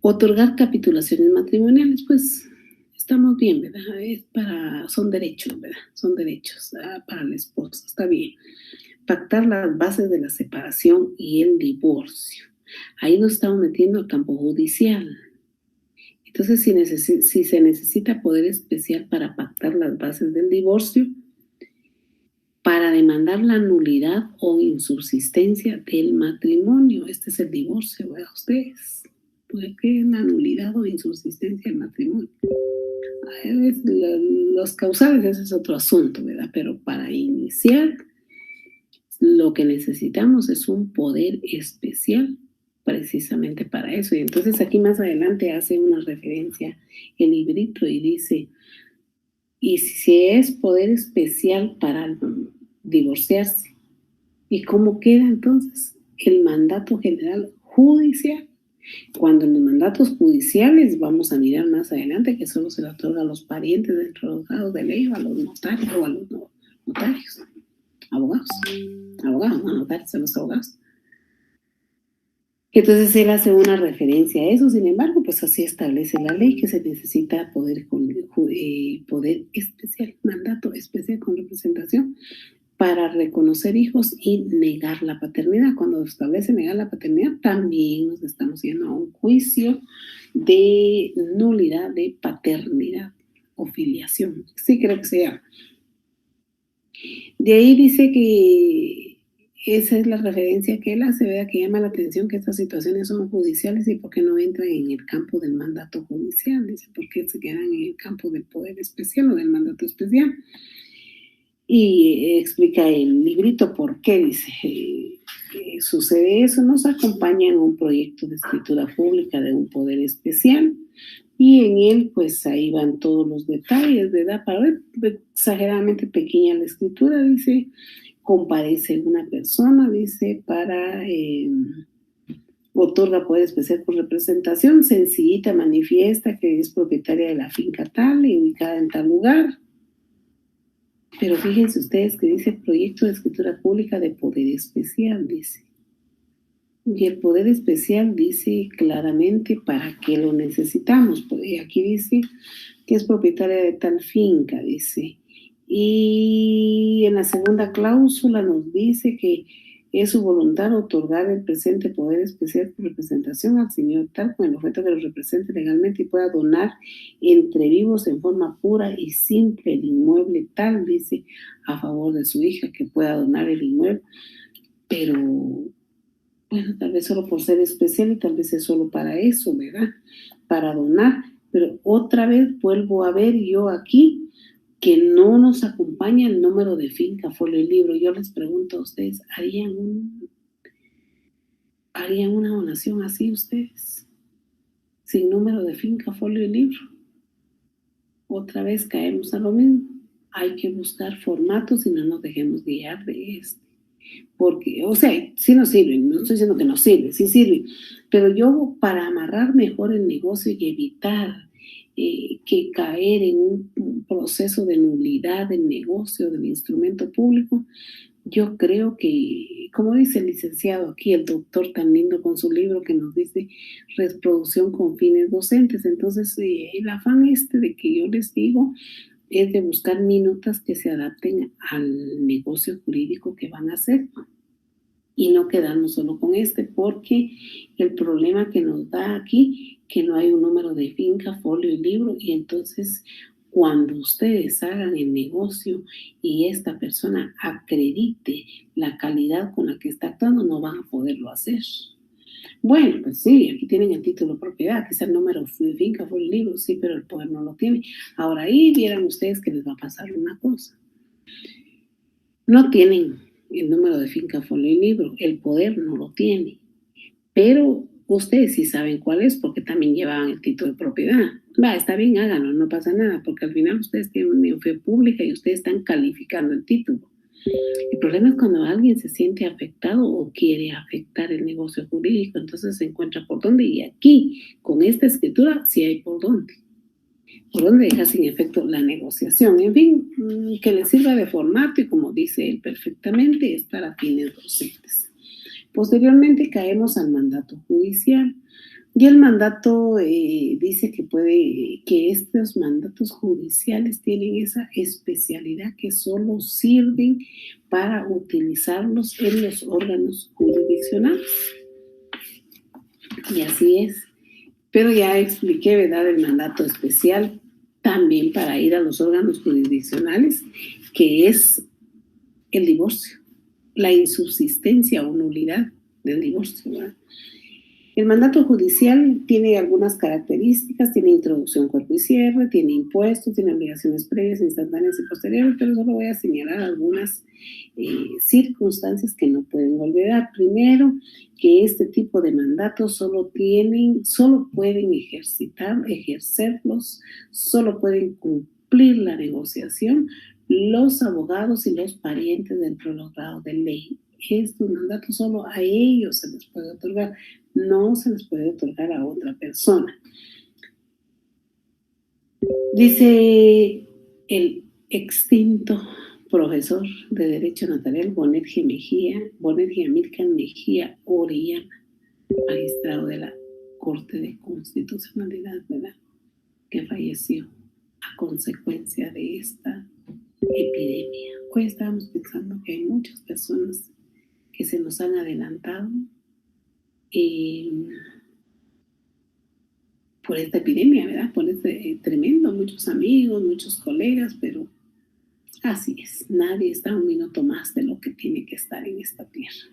Otorgar capitulaciones matrimoniales, pues estamos bien, ¿verdad? Son derechos, ¿verdad? Son derechos para la esposa, está bien. Pactar las bases de la separación y el divorcio. Ahí nos estamos metiendo al campo judicial. Entonces, si se necesita poder especial para pactar las bases del divorcio, para demandar la nulidad o insubsistencia del matrimonio. Este es el divorcio, ¿verdad? Ustedes, ¿por qué la nulidad o insubsistencia del matrimonio? Los causales, ese es otro asunto, ¿verdad? Pero para iniciar, lo que necesitamos es un poder especial precisamente para eso. Y entonces aquí más adelante hace una referencia el librito y dice, y si es poder especial para divorciarse, ¿y cómo queda entonces el mandato general judicial? Cuando en los mandatos judiciales vamos a mirar más adelante que solo se le otorga a los parientes dentro de los grados de ley o a los notarios o a los notarios, abogados, no notarios, a los abogados. Entonces él hace una referencia a eso, sin embargo, pues así establece la ley que se necesita poder especial, mandato especial con representación para reconocer hijos y negar la paternidad. Cuando establece negar la paternidad, también nos estamos yendo a un juicio de nulidad de paternidad o filiación. Sí, creo que se llama. De ahí dice que esa es la referencia que él hace, ¿verdad? Que llama la atención que estas situaciones son judiciales y por qué no entran en el campo del mandato judicial. Dice, ¿por qué se quedan en el campo del poder especial o del mandato especial? Y explica el librito por qué, dice, sucede eso, nos acompaña en un proyecto de escritura pública de un poder especial y en él pues ahí van todos los detalles, ¿verdad? Para ver, exageradamente pequeña la escritura, dice, comparece una persona, dice, para... otorga poder especial por representación, sencillita, manifiesta que es propietaria de la finca tal y ubicada en tal lugar. Pero fíjense ustedes que dice proyecto de escritura pública de poder especial, dice. Y el poder especial dice claramente para qué lo necesitamos. Y aquí dice que es propietaria de tal finca, dice. Y en la segunda cláusula nos dice que es su voluntad otorgar el presente poder especial por representación al señor tal con el objeto que lo represente legalmente y pueda donar entre vivos en forma pura y simple el inmueble tal, dice, a favor de su hija que pueda donar el inmueble. Pero, bueno, tal vez solo por ser especial y tal vez es solo para eso, ¿verdad? Para donar. Pero otra vez vuelvo a ver yo aquí que no nos acompaña el número de finca, folio y libro. Yo les pregunto a ustedes, ¿harían una donación así ustedes? Sin número de finca, folio y libro. Otra vez caemos a lo mismo. Hay que buscar formatos y no nos dejemos guiar de este. Porque, o sea, sí nos sirve, no estoy diciendo que no sirve, sí sirve, pero yo para amarrar mejor el negocio y evitar que caer en un proceso de nulidad del negocio, del instrumento público, yo creo que, como dice el licenciado aquí, el doctor tan lindo con su libro que nos dice reproducción con fines docentes, entonces el afán de que yo les digo es de buscar minutas que se adapten al negocio jurídico que van a hacer y no quedarnos solo con porque el problema que nos da aquí, que no hay un número de finca, folio y libro, y entonces cuando ustedes hagan el negocio y esta persona acredite la calidad con la que está actuando, no van a poderlo hacer. Bueno, pues sí, aquí tienen el título de propiedad, aquí está el número de finca, folio y libro, sí, pero el poder no lo tiene. Ahora ahí vieran ustedes que les va a pasar una cosa. No tienen el número de finca, folio y libro, el poder no lo tiene, pero ustedes sí saben cuál es porque también llevaban el título de propiedad. Va, está bien, háganlo, no pasa nada, porque al final ustedes tienen una fe pública y ustedes están calificando el título. El problema es cuando alguien se siente afectado o quiere afectar el negocio jurídico, entonces se encuentra por dónde, y aquí, con esta escritura, sí hay por dónde deja sin efecto la negociación. En fin, que le sirva de formato y como dice él perfectamente, es para fines docentes. Posteriormente caemos al mandato judicial y el mandato dice que estos mandatos judiciales tienen esa especialidad que solo sirven para utilizarlos en los órganos jurisdiccionales. Y así es. Pero ya expliqué, ¿verdad?, el mandato especial también para ir a los órganos jurisdiccionales, que es el divorcio, la insubsistencia o nulidad del divorcio, ¿verdad? El mandato judicial tiene algunas características, tiene introducción, cuerpo y cierre, tiene impuestos, tiene obligaciones previas, instantáneas y posteriores, pero solo voy a señalar algunas circunstancias que no pueden olvidar. Primero, que este tipo de mandatos solo pueden ejercerlos, solo pueden cumplir la negociación los abogados y los parientes del prolongado de ley. Estos mandatos solo a ellos se les puede otorgar, no se les puede otorgar a otra persona. Dice el extinto profesor de Derecho Notarial Bonergia Amílcar Mejía Orellana, magistrado de la Corte de Constitucionalidad, ¿verdad?, que falleció a consecuencia de esta epidemia. Hoy estamos pensando que hay muchas personas que se nos han adelantado por esta epidemia, ¿verdad?, por este tremendo, muchos amigos, muchos colegas, pero así es, nadie está un minuto más de lo que tiene que estar en esta tierra.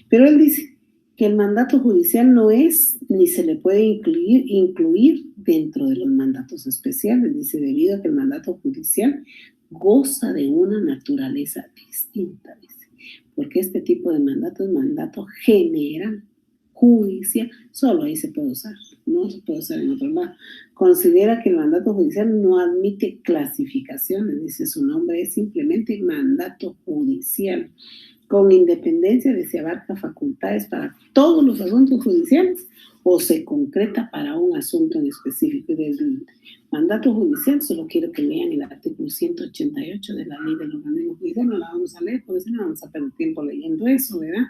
Pero él dice que el mandato judicial no es ni se le puede incluir dentro de los mandatos especiales. Dice, debido a que el mandato judicial goza de una naturaleza distinta, dice, porque este tipo de mandato es mandato general, judicial, solo ahí se puede usar, no se puede usar en otro lado. Considera que el mandato judicial no admite clasificaciones, dice su nombre, es simplemente mandato judicial. Con independencia de si abarca facultades para todos los asuntos judiciales o se concreta para un asunto en específico. Y del mandato judicial solo quiero que lean el artículo 188 de la ley del organismo judicial. No la vamos a leer porque si no vamos a perder tiempo leyendo eso, ¿verdad?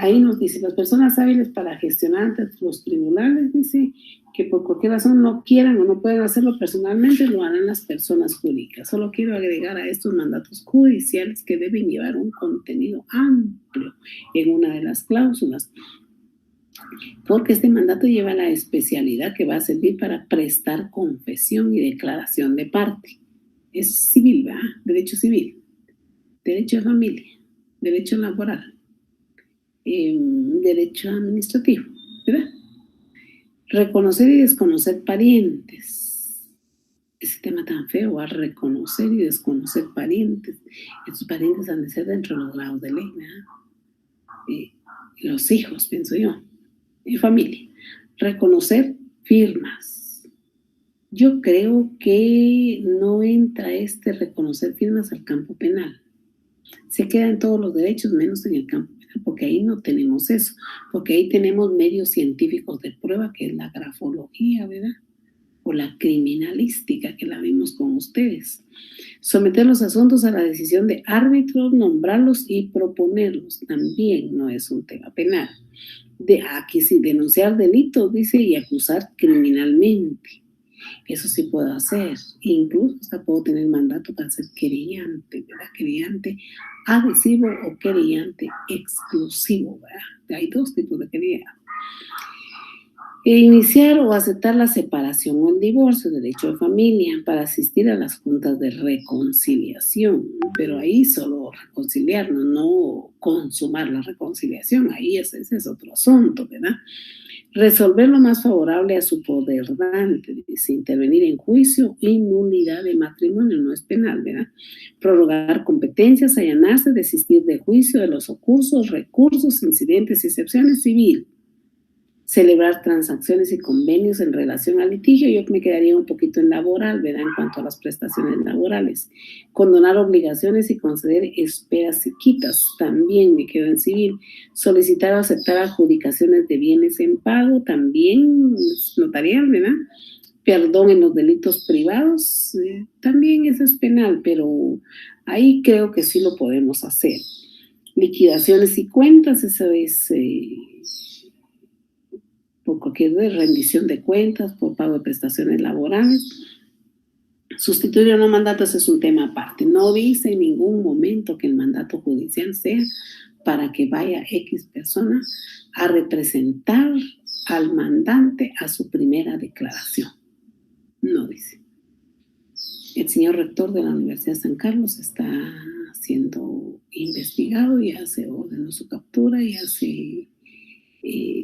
Ahí nos dice, las personas hábiles para gestionar ante los tribunales, dice que por cualquier razón no quieran o no pueden hacerlo personalmente, lo harán las personas jurídicas. Solo quiero agregar a estos mandatos judiciales que deben llevar un contenido amplio en una de las cláusulas, porque este mandato lleva la especialidad que va a servir para prestar confesión y declaración de parte. Es civil, ¿verdad? Derecho civil, derecho de familia, derecho laboral, derecho administrativo, ¿verdad? Reconocer y desconocer parientes. Ese tema tan feo, a reconocer y desconocer parientes. Estos parientes han de ser dentro de los grados de ley, ¿verdad? Los hijos, pienso yo, y familia. Reconocer firmas. Yo creo que no entra reconocer firmas al campo penal. Se queda en todos los derechos, menos en el campo penal, porque ahí no tenemos eso, porque ahí tenemos medios científicos de prueba, que es la grafología, ¿verdad? O la criminalística, que la vimos con ustedes. Someter los asuntos a la decisión de árbitros, nombrarlos y proponerlos, también no es un tema penal. Aquí sí, denunciar delitos, dice, y acusar criminalmente. Eso sí puedo hacer. Incluso hasta puedo tener mandato para ser querellante, ¿verdad? Querellante adhesivo o querellante exclusivo, ¿verdad? Hay dos tipos de querella. Iniciar o aceptar la separación o el divorcio, derecho de familia, para asistir a las juntas de reconciliación, pero ahí solo reconciliarnos, no consumar la reconciliación, ahí ese es otro asunto, ¿verdad? Resolver lo más favorable a su poder dante, dice, intervenir en juicio y nulidad de matrimonio, no es penal, ¿verdad? Prorrogar competencias, allanarse, desistir de juicio, de los recursos, incidentes y excepciones civil. Celebrar transacciones y convenios en relación al litigio. Yo me quedaría un poquito en laboral, ¿verdad? En cuanto a las prestaciones laborales. Condonar obligaciones y conceder esperas y quitas. También me quedo en civil. Solicitar o aceptar adjudicaciones de bienes en pago. También es notarial, ¿verdad? Perdón en los delitos privados. También eso es penal, pero ahí creo que sí lo podemos hacer. Liquidaciones y cuentas, eso es... por cualquier rendición de cuentas, por pago de prestaciones laborales. Sustituir o no mandatos es un tema aparte. No dice en ningún momento que el mandato judicial sea para que vaya X persona a representar al mandante a su primera declaración. No dice. El señor rector de la Universidad de San Carlos está siendo investigado, ya se ordenó su captura, ya se...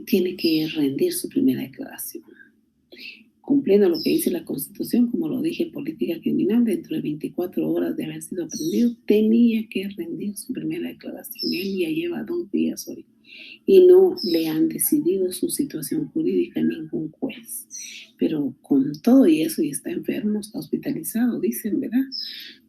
tiene que rendir su primera declaración. Cumpliendo lo que dice la Constitución, como lo dije, política criminal, dentro de 24 horas de haber sido aprendido, tenía que rendir su primera declaración. Él ya lleva 2 días hoy y no le han decidido su situación jurídica ningún juez. Pero con todo y eso, y está enfermo, está hospitalizado, dicen, ¿verdad?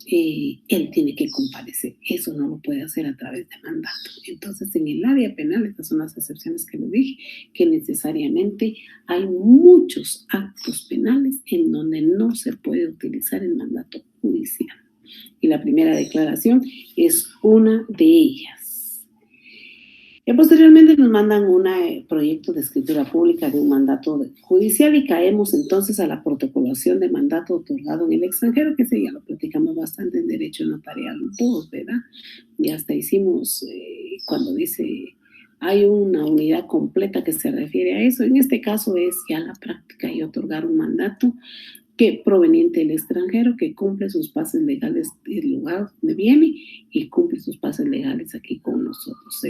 Él tiene que comparecer. Eso no lo puede hacer a través de mandato. Entonces, en el área penal, estas son las excepciones que les dije, que necesariamente hay muchos actos penales en donde no se puede utilizar el mandato judicial. Y la primera declaración es una de ellas. Y posteriormente nos mandan un proyecto de escritura pública de un mandato judicial y caemos entonces a la protocolación de mandato otorgado en el extranjero, que ese ya lo platicamos bastante en derecho notarial todos, ¿verdad? Y hasta hicimos, cuando dice, hay una unidad completa que se refiere a eso. En este caso es ya la práctica y otorgar un mandato que proveniente del extranjero, que cumple sus pases legales del lugar donde viene y cumple sus pases legales aquí con nosotros.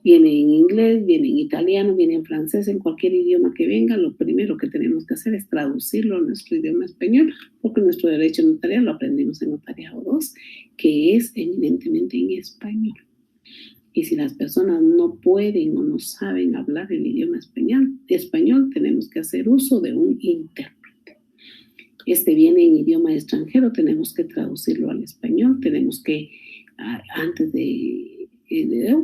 Viene en inglés, viene en italiano, viene en francés, en cualquier idioma que venga, lo primero que tenemos que hacer es traducirlo a nuestro idioma español, porque nuestro derecho notarial lo aprendimos en Notariado 2, que es eminentemente en español. Y si las personas no pueden o no saben hablar el idioma español, tenemos que hacer uso de un intérprete. Este viene en idioma extranjero, tenemos que traducirlo al español, tenemos que, antes de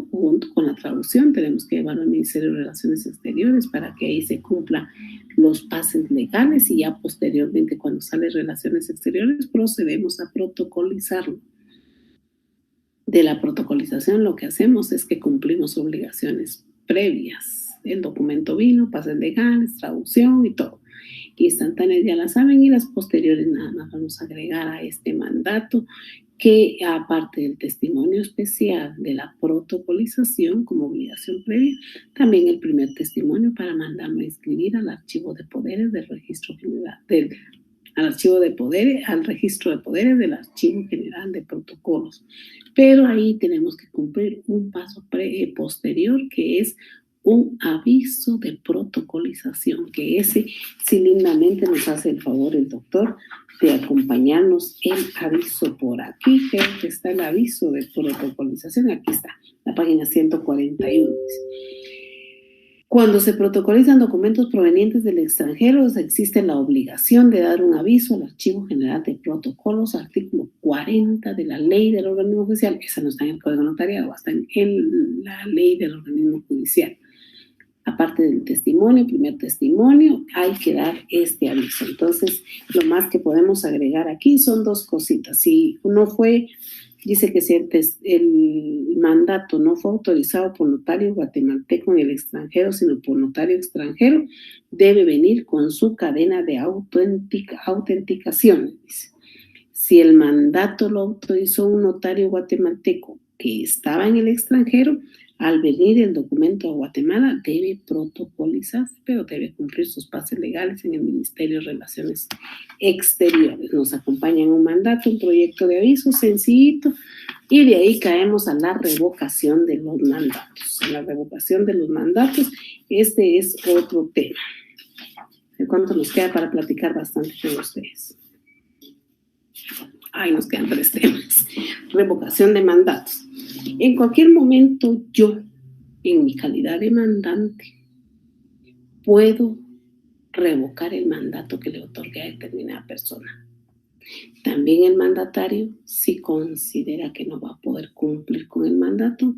junto con la traducción, tenemos que llevarlo al Ministerio de Relaciones Exteriores para que ahí se cumplan los pases legales y ya posteriormente, cuando sale Relaciones Exteriores, procedemos a protocolizarlo. De la protocolización lo que hacemos es que cumplimos obligaciones previas. El documento vino, pases legales, traducción y todo. Instantáneas ya las saben y las posteriores nada más vamos a agregar a este mandato que aparte del testimonio especial de la protocolización como obligación previa, también el primer testimonio para mandarlo a inscribir al archivo de poderes del registro general al registro de poderes del Archivo General de Protocolos. Pero ahí tenemos que cumplir un paso posterior, que es un aviso de protocolización, que ese sí lindamente nos hace el favor el doctor de acompañarnos el aviso por aquí. Creo que está el aviso de protocolización, aquí está, la página 141. Cuando se protocolizan documentos provenientes del extranjero, existe la obligación de dar un aviso al Archivo General de Protocolos, artículo 40 de la Ley del Organismo Judicial. Esa no está en el Código Notariado, está en la Ley del Organismo Judicial. Aparte del testimonio, primer testimonio, hay que dar este aviso. Entonces, lo más que podemos agregar aquí son dos cositas. Si no fue... Dice que si el mandato no fue autorizado por notario guatemalteco en el extranjero, sino por notario extranjero, debe venir con su cadena de autenticación. Si el mandato lo autorizó un notario guatemalteco que estaba en el extranjero, al venir el documento a Guatemala debe protocolizarse, pero debe cumplir sus pases legales en el Ministerio de Relaciones Exteriores. Nos acompaña en un mandato, un proyecto de aviso sencillito, y de ahí caemos a la revocación de los mandatos. En la revocación de los mandatos, este es otro tema. ¿Cuánto nos queda para platicar bastante con ustedes? Ay, nos quedan 3 temas. Revocación de mandatos. En cualquier momento yo, en mi calidad de mandante, puedo revocar el mandato que le otorgué a determinada persona. También el mandatario, si considera que no va a poder cumplir con el mandato,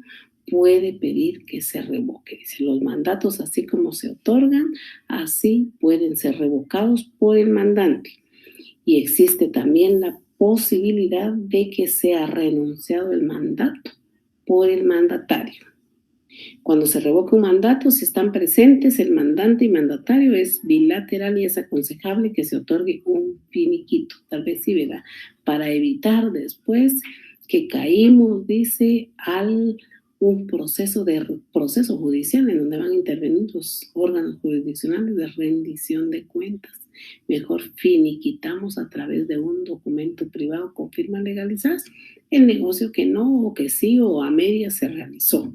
puede pedir que se revoque. Dice, los mandatos, así como se otorgan, así pueden ser revocados por el mandante. Y existe también la posibilidad de que sea renunciado el mandato por el mandatario. Cuando se revoca un mandato, si están presentes el mandante y mandatario, es bilateral y es aconsejable que se otorgue un finiquito, tal vez sí, ¿verdad? Para evitar después que caímos, dice, un proceso judicial en donde van a intervenir los órganos jurisdiccionales de rendición de cuentas. Mejor finiquitamos a través de un documento privado con firma legalizada el negocio que no, o que sí, o a medias se realizó.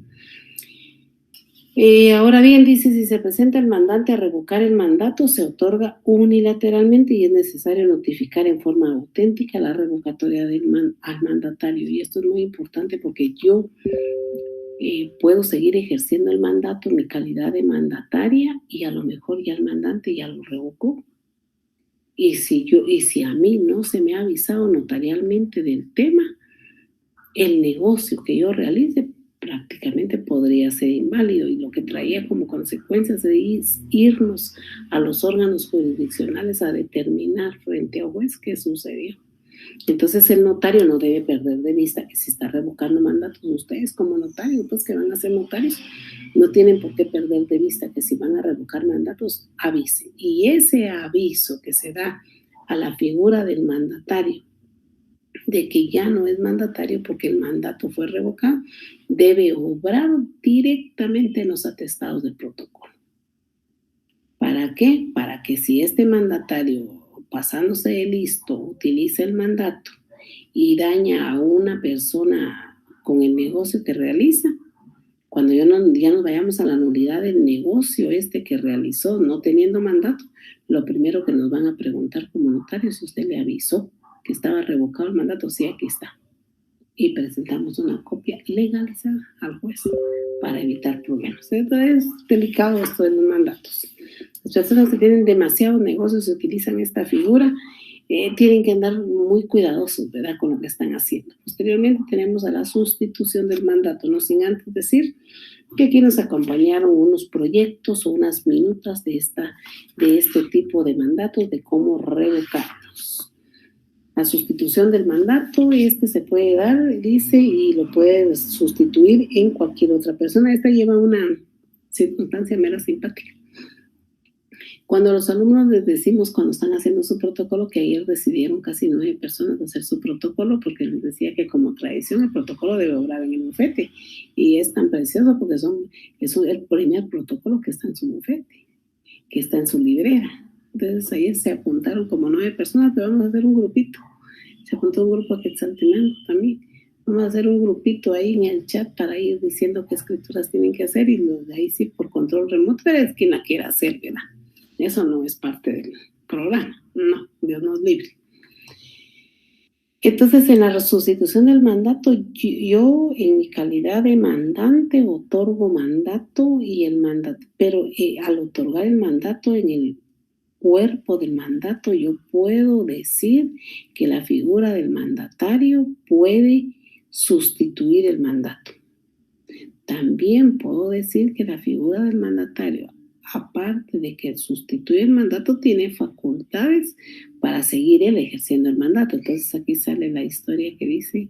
Ahora bien, dice, si se presenta el mandante a revocar el mandato, se otorga unilateralmente y es necesario notificar en forma auténtica la revocatoria al mandatario. Y esto es muy importante porque yo puedo seguir ejerciendo el mandato en mi calidad de mandataria y a lo mejor ya el mandante ya lo revocó. Y si a mí no se me ha avisado notarialmente del tema, el negocio que yo realice prácticamente podría ser inválido, y lo que traía como consecuencia es irnos a los órganos jurisdiccionales a determinar frente a juez qué sucedió. Entonces el notario no debe perder de vista que si está revocando mandatos, ustedes como notarios, pues que van a ser notarios, no tienen por qué perder de vista que si van a revocar mandatos, avisen. Y ese aviso que se da a la figura del mandatario de que ya no es mandatario porque el mandato fue revocado, debe obrar directamente en los atestados del protocolo. ¿Para qué? Para que si este mandatario, pasándose de listo, utiliza el mandato y daña a una persona con el negocio que realiza, cuando ya nos vayamos a la nulidad del negocio que realizó no teniendo mandato, lo primero que nos van a preguntar como notario si usted le avisó que estaba revocado el mandato, sí, aquí está. Y presentamos una copia legalizada al juez para evitar problemas. Entonces, es delicado esto de los mandatos. Las personas que tienen demasiados negocios y utilizan esta figura tienen que andar muy cuidadosos, ¿verdad?, con lo que están haciendo. Posteriormente tenemos a la sustitución del mandato, no sin antes decir que aquí nos acompañaron unos proyectos o unas minutas de este tipo de mandatos, de cómo revocarlos. La sustitución del mandato, se puede dar, dice, y lo puede sustituir en cualquier otra persona. Esta lleva una circunstancia mera simpática. Cuando los alumnos les decimos cuando están haciendo su protocolo, que ayer decidieron casi 9 personas hacer su protocolo, porque les decía que como tradición el protocolo debe obrar en el bufete, y es tan precioso porque es el primer protocolo que está en su bufete, que está en su librera. Entonces ayer se apuntaron como 9 personas, pero vamos a hacer un grupito. Se apuntó un grupo a Quetzaltenango también. Vamos a hacer un grupito ahí en el chat para ir diciendo qué escrituras tienen que hacer, y los de ahí sí por control remoto es quien la quiera hacer, ¿verdad? Eso no es parte del programa, no, Dios nos libre. Entonces, en la sustitución del mandato, yo en mi calidad de mandante otorgo mandato pero al otorgar el mandato en el cuerpo del mandato, yo puedo decir que la figura del mandatario puede sustituir el mandato. También puedo decir que la figura del mandatario, aparte de que sustituye el mandato, tiene facultades para seguir él ejerciendo el mandato. Entonces aquí sale la historia que dice,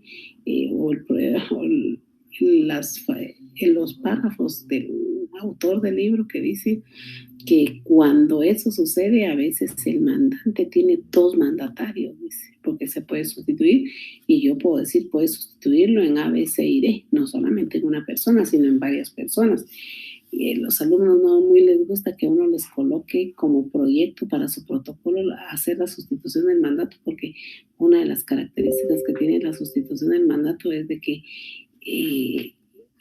los párrafos del autor del libro que dice que cuando eso sucede, a veces el mandante tiene 2 mandatarios, dice, porque se puede sustituir, y yo puedo decir, puede sustituirlo en A, B, C y D, no solamente en una persona, sino en varias personas. Los alumnos no muy les gusta que uno les coloque como proyecto para su protocolo hacer la sustitución del mandato, porque una de las características que tiene la sustitución del mandato es de que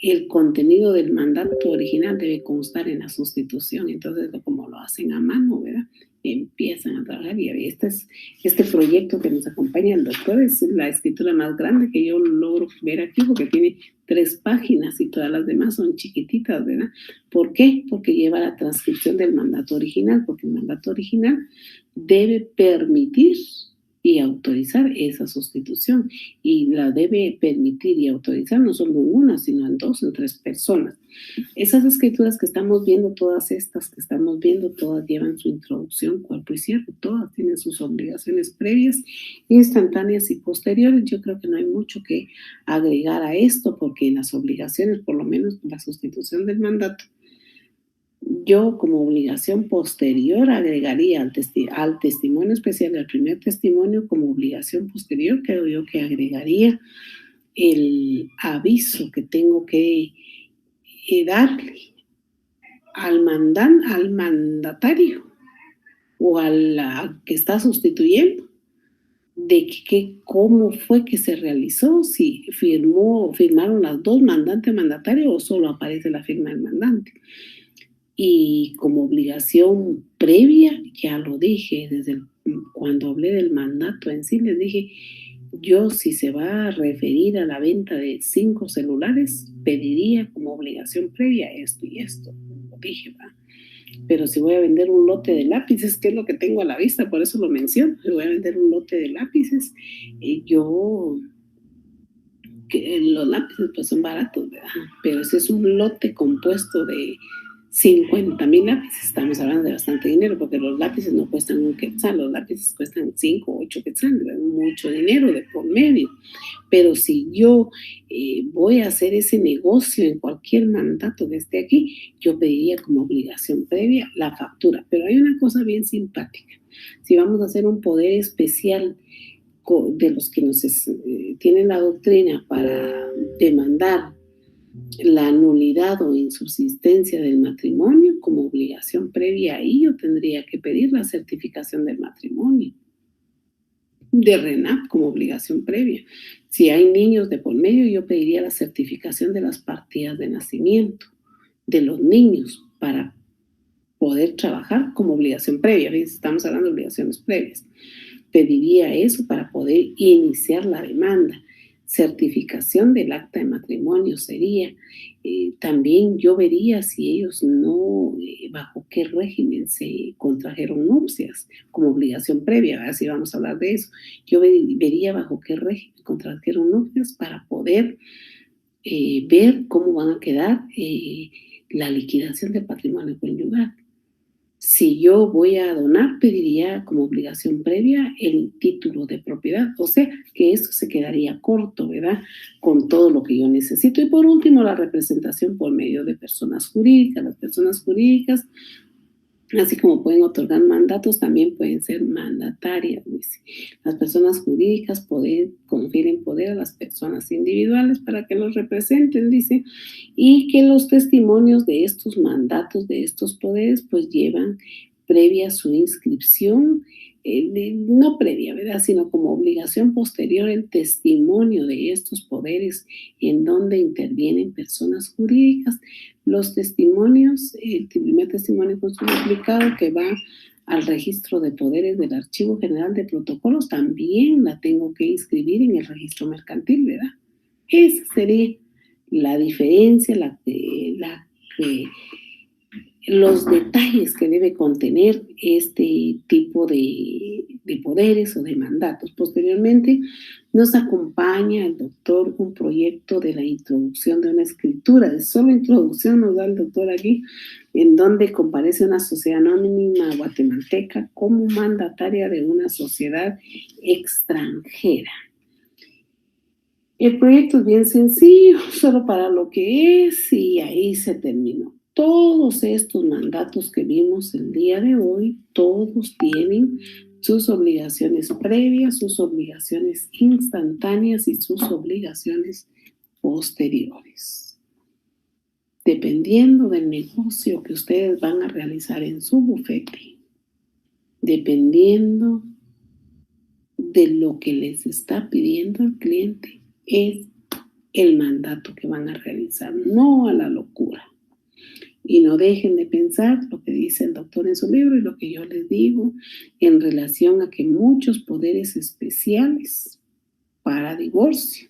el contenido del mandato original debe constar en la sustitución. Entonces, como lo hacen a mano, ¿verdad?, empiezan a trabajar, y este proyecto que nos acompaña el doctor es la escritura más grande que yo logro ver aquí, porque tiene 3 páginas y todas las demás son chiquititas, ¿verdad? ¿Por qué? Porque lleva la transcripción del mandato original, porque el mandato original debe permitir y autorizar esa sustitución, y la debe permitir y autorizar no solo en una, sino en 2, en 3 personas. Esas escrituras que estamos viendo, todas estas que estamos viendo, todas llevan su introducción, cuerpo y cierre, todas tienen sus obligaciones previas, instantáneas y posteriores. Yo creo que no hay mucho que agregar a esto, porque en las obligaciones, por lo menos la sustitución del mandato, yo como obligación posterior agregaría al testimonio especial, al primer testimonio, como obligación posterior, creo yo que agregaría el aviso que tengo que darle al mandatario o al que está sustituyendo, de cómo fue que se realizó, si firmaron las 2, mandante y mandatario, o solo aparece la firma del mandante. Y como obligación previa, ya lo dije, cuando hablé del mandato en sí, les dije, yo, si se va a referir a la venta de 5 celulares, pediría como obligación previa esto y esto, lo dije, ¿va? Pero si voy a vender un lote de lápices, que es lo que tengo a la vista, por eso lo menciono, si voy a vender un lote de lápices, los lápices pues son baratos, ¿verdad? Pero ese es un lote compuesto de 50,000 lápices, estamos hablando de bastante dinero, porque los lápices no cuestan un quetzal, los lápices cuestan 5 o 8 quetzales, mucho dinero de por medio. Pero si yo voy a hacer ese negocio en cualquier mandato que esté aquí, yo pediría como obligación previa la factura. Pero hay una cosa bien simpática: si vamos a hacer un poder especial de los que tienen la doctrina para demandar la nulidad o insubsistencia del matrimonio, como obligación previa, ahí yo tendría que pedir la certificación del matrimonio de RENAP como obligación previa. Si hay niños de por medio, yo pediría la certificación de las partidas de nacimiento. de los niños para poder trabajar como obligación previa. Estamos hablando de obligaciones previas. Pediría eso para poder iniciar la demanda. Certificación del acta de matrimonio sería. También yo vería si ellos no, bajo qué régimen se contrajeron nupcias como obligación previa, así vamos a hablar de eso. Yo vería bajo qué régimen contrajeron nupcias para poder ver cómo van a quedar la liquidación del patrimonio conyugal. Si yo voy a donar, pediría como obligación previa el título de propiedad. O sea, que esto se quedaría corto, ¿verdad? Con todo lo que yo necesito. Y por último, la representación por medio de personas jurídicas. Las personas jurídicas, así como pueden otorgar mandatos, también pueden ser mandatarias. Dice. Las personas jurídicas confieren poder a las personas individuales para que los representen, dice, y que los testimonios de estos mandatos, de estos poderes, pues llevan previa su inscripción, no previa, ¿verdad?, sino como obligación posterior el testimonio de estos poderes en donde intervienen personas jurídicas. Los testimonios, el primer testimonio con su duplicado que va al registro de poderes del Archivo General de Protocolos, también la tengo que inscribir en el registro mercantil, ¿verdad? Esa sería la diferencia, los detalles que debe contener este tipo de poderes o de mandatos. Posteriormente nos acompaña el doctor un proyecto de la introducción de una escritura, de solo introducción nos da el doctor aquí, en donde comparece una sociedad anónima guatemalteca como mandataria de una sociedad extranjera. El proyecto es bien sencillo, solo para lo que es, y ahí se terminó. Todos estos mandatos que vimos el día de hoy, todos tienen sus obligaciones previas, sus obligaciones instantáneas y sus obligaciones posteriores. Dependiendo del negocio que ustedes van a realizar en su bufete, dependiendo de lo que les está pidiendo el cliente, es el mandato que van a realizar, no a la locura. Y no dejen de pensar lo que dice el doctor en su libro y lo que yo les digo en relación a que muchos poderes especiales para divorcio.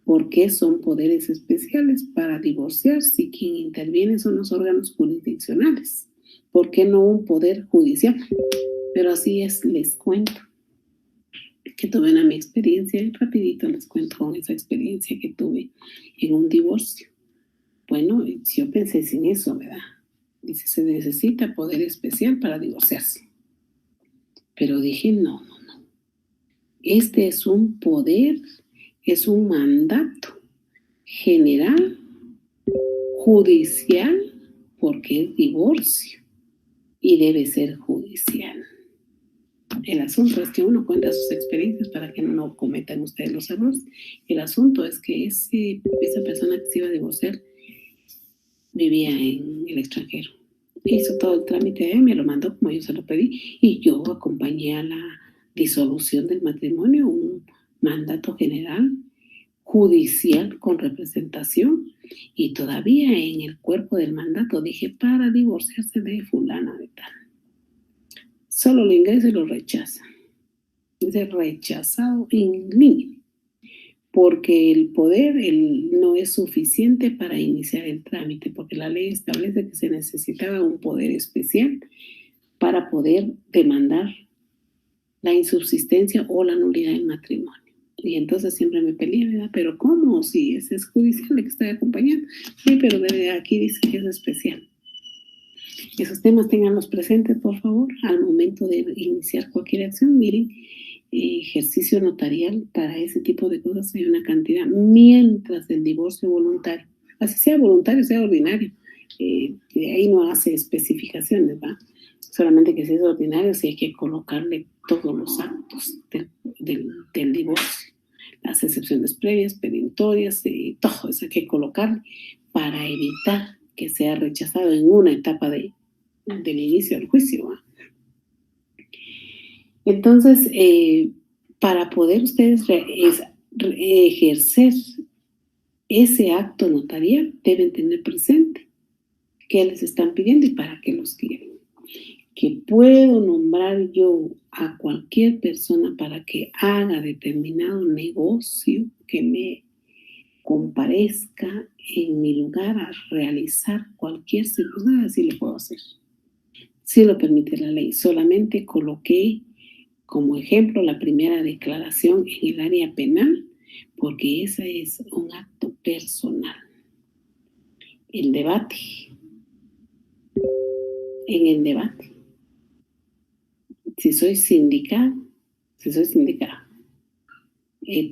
¿Por qué son poderes especiales para divorciar si quien interviene son los órganos jurisdiccionales? ¿Por qué no un poder judicial? Pero así es, les cuento que tuve una mi experiencia y rapidito les cuento con esa experiencia que tuve en un divorcio. Bueno, yo pensé sin eso, ¿verdad? Dice, se necesita poder especial para divorciarse. Pero dije, no. Este es un poder, es un mandato general, judicial, porque es divorcio y debe ser judicial. El asunto es que uno cuenta sus experiencias para que no cometan ustedes los errores. El asunto es que esa persona que se iba a divorciar vivía en el extranjero. Hizo todo el trámite, me lo mandó como yo se lo pedí y yo acompañé a la disolución del matrimonio, un mandato general judicial con representación y todavía en el cuerpo del mandato dije para divorciarse de fulana de tal. Solo lo ingresa y lo rechaza. Dice rechazado in limine. Porque el poder no es suficiente para iniciar el trámite, porque la ley establece que se necesitaba un poder especial para poder demandar la insubsistencia o la nulidad del matrimonio. Y entonces siempre me peleé, ¿verdad? Pero ¿cómo? Si ese es judicial, el que estoy acompañando. Sí, pero aquí dice que es especial. Esos temas ténganlos presentes, por favor, al momento de iniciar cualquier acción. Miren, ejercicio notarial para ese tipo de cosas hay una cantidad, mientras el divorcio voluntario, así sea voluntario, sea ordinario, ahí no hace especificaciones, ¿va? Solamente que si es ordinario, sí hay que colocarle todos los actos del divorcio, las excepciones previas, perentorias, todo eso hay que colocarle para evitar que sea rechazado en una etapa del inicio del juicio, ¿va? Entonces, para poder ustedes ejercer ese acto notarial, deben tener presente qué les están pidiendo y para qué los quieren. Que puedo nombrar yo a cualquier persona para que haga determinado negocio, que me comparezca en mi lugar a realizar cualquier circunstancia, sí lo puedo hacer. Sí lo permite la ley. Solamente coloqué como ejemplo la primera declaración en el área penal, porque ese es un acto personal. El debate. En el debate. Si soy sindicado,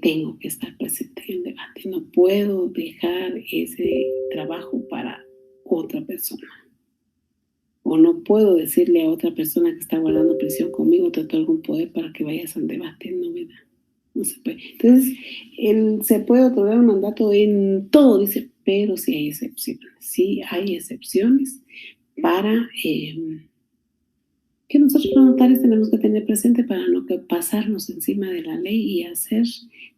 tengo que estar presente en el debate. No puedo dejar ese trabajo para otra persona. O no puedo decirle a otra persona que está guardando prisión conmigo, te otorgo algún poder para que vayas al debate. No me da. No se puede. Entonces, se puede otorgar un mandato en todo, dice, pero sí hay excepciones. Sí hay excepciones para que nosotros los notarios tenemos que tener presente para no pasarnos encima de la ley y hacer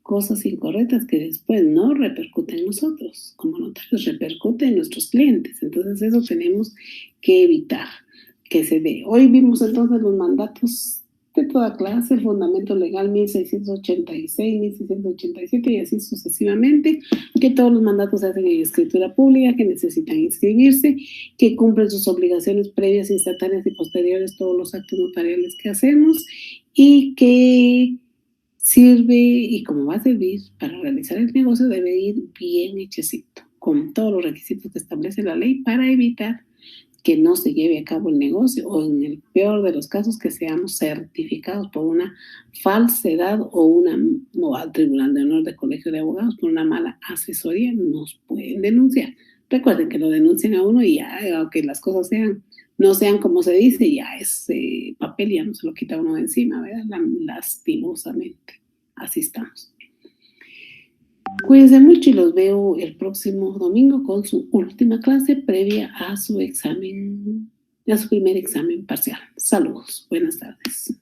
cosas incorrectas que después no repercuten en nosotros. Como notarios repercute en nuestros clientes. Entonces eso tenemos que evitar que se dé. Hoy vimos entonces los mandatos de toda clase, el fundamento legal 1686, 1687 y así sucesivamente, que todos los mandatos se hacen en escritura pública, que necesitan inscribirse, que cumplen sus obligaciones previas, instantáneas y posteriores, todos los actos notariales que hacemos, y que sirve, y como va a servir para realizar el negocio, debe ir bien hechecito, con todos los requisitos que establece la ley para evitar que no se lleve a cabo el negocio o en el peor de los casos que seamos certificados por una falsedad o al Tribunal de Honor del Colegio de Abogados por una mala asesoría, nos pueden denunciar. Recuerden que lo denuncian a uno y ya, aunque las cosas no sean como se dice, ya ese papel ya no se lo quita uno de encima, ¿verdad? Lastimosamente. Así estamos. Cuídense mucho y los veo el próximo domingo con su última clase previa a su examen, a su primer examen parcial. Saludos, buenas tardes.